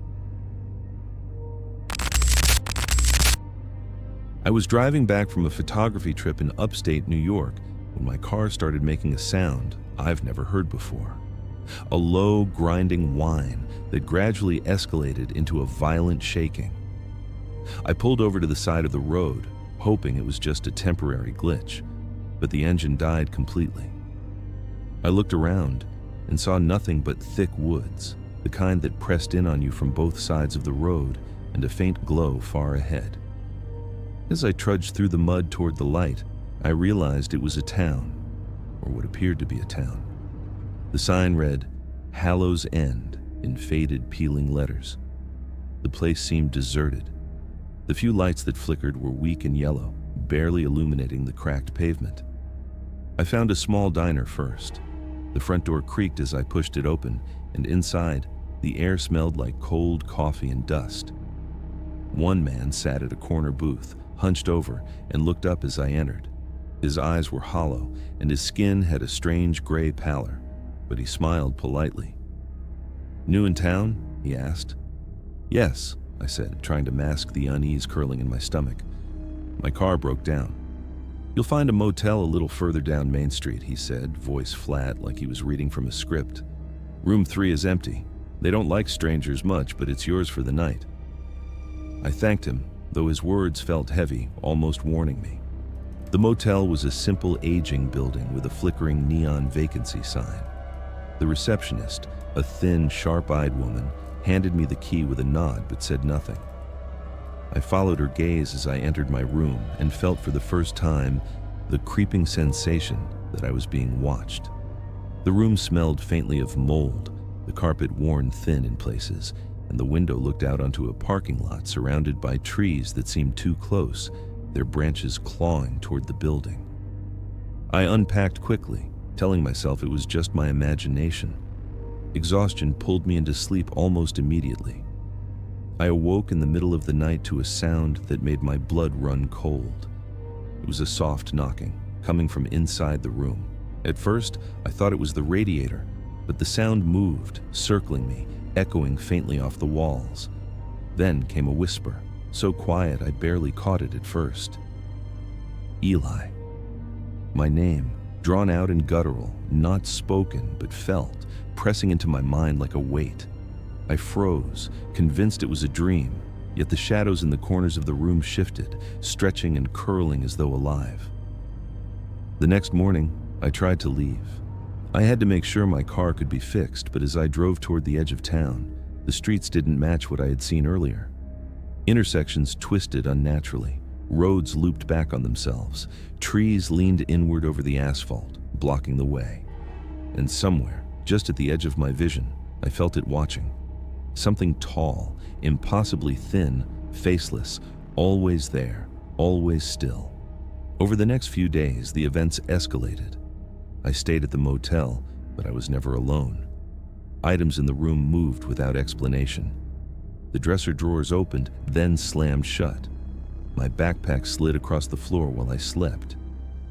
I was driving back from a photography trip in upstate New York when my car started making a sound I've never heard before. A low, grinding whine that gradually escalated into a violent shaking. I pulled over to the side of the road, hoping it was just a temporary glitch, but the engine died completely. I looked around and saw nothing but thick woods, the kind that pressed in on you from both sides of the road, and a faint glow far ahead. As I trudged through the mud toward the light, I realized it was a town, or what appeared to be a town. The sign read, "Hallows End," in faded, peeling letters. The place seemed deserted. The few lights that flickered were weak and yellow, barely illuminating the cracked pavement. I found a small diner first. The front door creaked as I pushed it open, and inside, the air smelled like cold coffee and dust. One man sat at a corner booth, hunched over, and looked up as I entered. His eyes were hollow, and his skin had a strange gray pallor, but he smiled politely. "New in town?" he asked. "Yes," I said, trying to mask the unease curling in my stomach. "My car broke down." "You'll find a motel a little further down Main Street," he said, voice flat like he was reading from a script. "Room 3 is empty. They don't like strangers much, but it's yours for the night." I thanked him, though his words felt heavy, almost warning me. The motel was a simple aging building with a flickering neon vacancy sign. The receptionist, a thin, sharp-eyed woman, handed me the key with a nod but said nothing. I followed her gaze as I entered my room and felt for the first time the creeping sensation that I was being watched. The room smelled faintly of mold, the carpet worn thin in places, and the window looked out onto a parking lot surrounded by trees that seemed too close, their branches clawing toward the building. I unpacked quickly, telling myself it was just my imagination. Exhaustion pulled me into sleep almost immediately. I awoke in the middle of the night to a sound that made my blood run cold. It was a soft knocking, coming from inside the room. At first, I thought it was the radiator, but the sound moved, circling me, echoing faintly off the walls. Then came a whisper, so quiet I barely caught it at first. Eli. My name, drawn out and guttural, not spoken but felt, pressing into my mind like a weight. I froze, convinced it was a dream, yet the shadows in the corners of the room shifted, stretching and curling as though alive. The next morning, I tried to leave. I had to make sure my car could be fixed, but as I drove toward the edge of town, the streets didn't match what I had seen earlier. Intersections twisted unnaturally, roads looped back on themselves, trees leaned inward over the asphalt, blocking the way. And somewhere, just at the edge of my vision, I felt it watching. Something tall, impossibly thin, faceless, always there, always still. Over the next few days, the events escalated. I stayed at the motel, but I was never alone. Items in the room moved without explanation. The dresser drawers opened, then slammed shut. My backpack slid across the floor while I slept.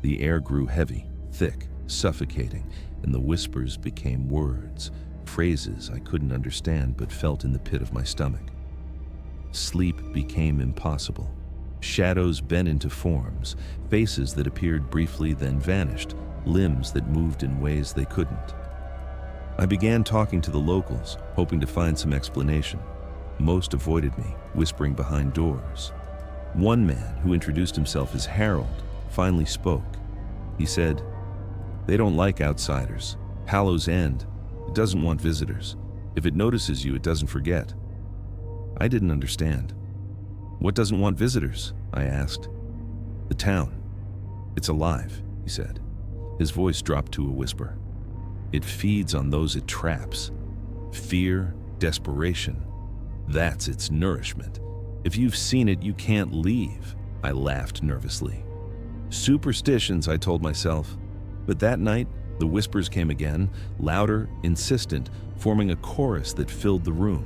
The air grew heavy, thick, suffocating, and the whispers became words, phrases I couldn't understand but felt in the pit of my stomach. Sleep became impossible. Shadows bent into forms, faces that appeared briefly then vanished, limbs that moved in ways they couldn't. I began talking to the locals, hoping to find some explanation. Most avoided me, whispering behind doors. One man, who introduced himself as Harold, finally spoke. He said, "They don't like outsiders. Hallows End. It doesn't want visitors. If it notices you, it doesn't forget." I didn't understand. "What doesn't want visitors?" I asked. "The town. It's alive," he said. His voice dropped to a whisper. "It feeds on those it traps. Fear, desperation. That's its nourishment. If you've seen it, you can't leave." I laughed nervously. Superstitions, I told myself. But that night, the whispers came again, louder, insistent, forming a chorus that filled the room.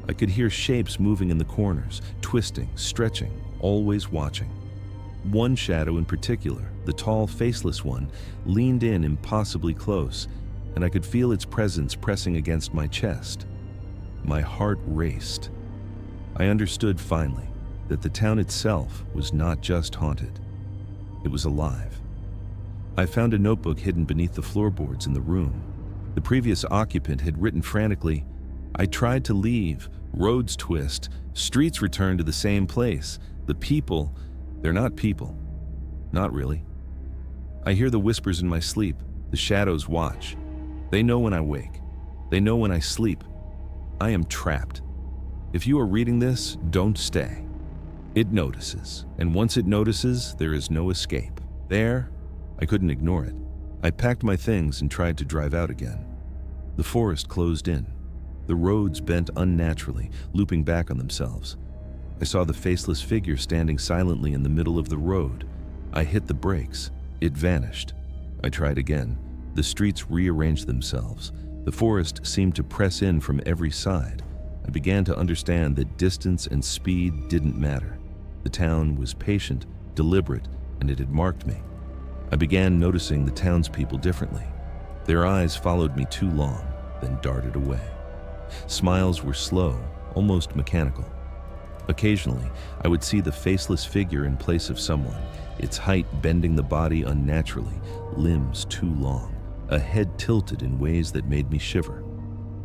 I could hear shapes moving in the corners, twisting, stretching, always watching. One shadow in particular, the tall, faceless one, leaned in impossibly close, and I could feel its presence pressing against my chest. My heart raced. I understood finally that the town itself was not just haunted. It was alive. I found a notebook hidden beneath the floorboards in the room. The previous occupant had written frantically, "I tried to leave. Roads twist. Streets return to the same place. The people, they're not people. Not really. I hear the whispers in my sleep. The shadows watch. They know when I wake. They know when I sleep. I am trapped. If you are reading this, don't stay. It notices, and once it notices, there is no escape." There, I couldn't ignore it. I packed my things and tried to drive out again. The forest closed in. The roads bent unnaturally, looping back on themselves. I saw the faceless figure standing silently in the middle of the road. I hit the brakes. It vanished. I tried again. The streets rearranged themselves. The forest seemed to press in from every side. I began to understand that distance and speed didn't matter. The town was patient, deliberate, and it had marked me. I began noticing the townspeople differently. Their eyes followed me too long, then darted away. Smiles were slow, almost mechanical. Occasionally, I would see the faceless figure in place of someone, its height bending the body unnaturally, limbs too long, a head tilted in ways that made me shiver.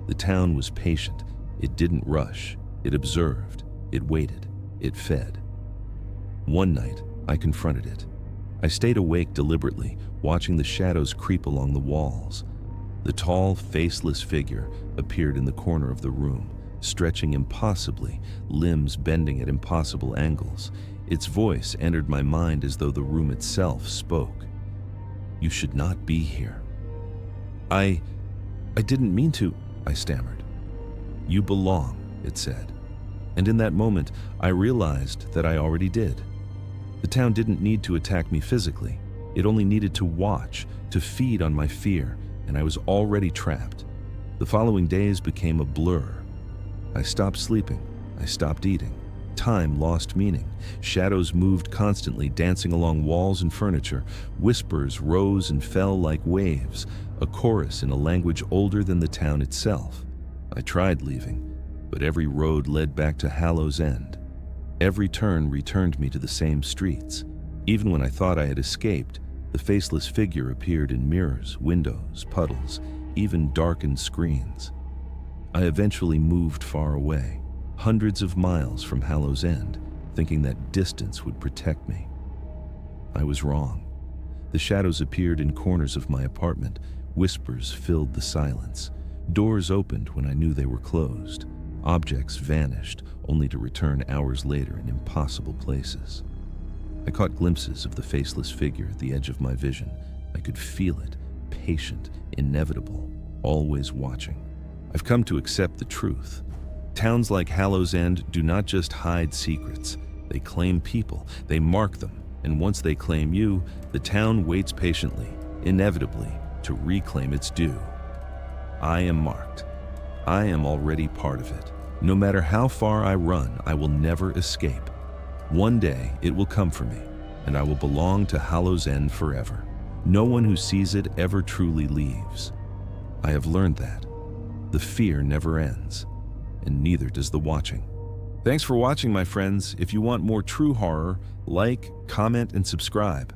The town was patient. It didn't rush. It observed. It waited. It fed. One night, I confronted it. I stayed awake deliberately, watching the shadows creep along the walls. The tall, faceless figure appeared in the corner of the room, stretching impossibly, limbs bending at impossible angles. Its voice entered my mind as though the room itself spoke. "You should not be here." I didn't mean to. I stammered. "You belong," it said. And in that moment, I realized that I already did. The town didn't need to attack me physically. It only needed to watch, to feed on my fear, and I was already trapped. The following days became a blur. I stopped sleeping. I stopped eating. Time lost meaning. Shadows moved constantly, dancing along walls and furniture. Whispers rose and fell like waves, a chorus in a language older than the town itself. I tried leaving, but every road led back to Hallow's End. Every turn returned me to the same streets. Even when I thought I had escaped, the faceless figure appeared in mirrors, windows, puddles, even darkened screens. I eventually moved far away, hundreds of miles from Hallow's End, thinking that distance would protect me. I was wrong. The shadows appeared in corners of my apartment. Whispers filled the silence. Doors opened when I knew they were closed. Objects vanished, only to return hours later in impossible places. I caught glimpses of the faceless figure at the edge of my vision. I could feel it, patient, inevitable, always watching. I've come to accept the truth. Towns like Hallow's End do not just hide secrets. They claim people, they mark them, and once they claim you, the town waits patiently, inevitably, to reclaim its due. I am marked. I am already part of it. No matter how far I run, I will never escape. One day, it will come for me, and I will belong to Hallow's End forever. No one who sees it ever truly leaves. I have learned that. The fear never ends, and neither does the watching. Thanks for watching, my friends. If you want more true horror, like, comment, and subscribe.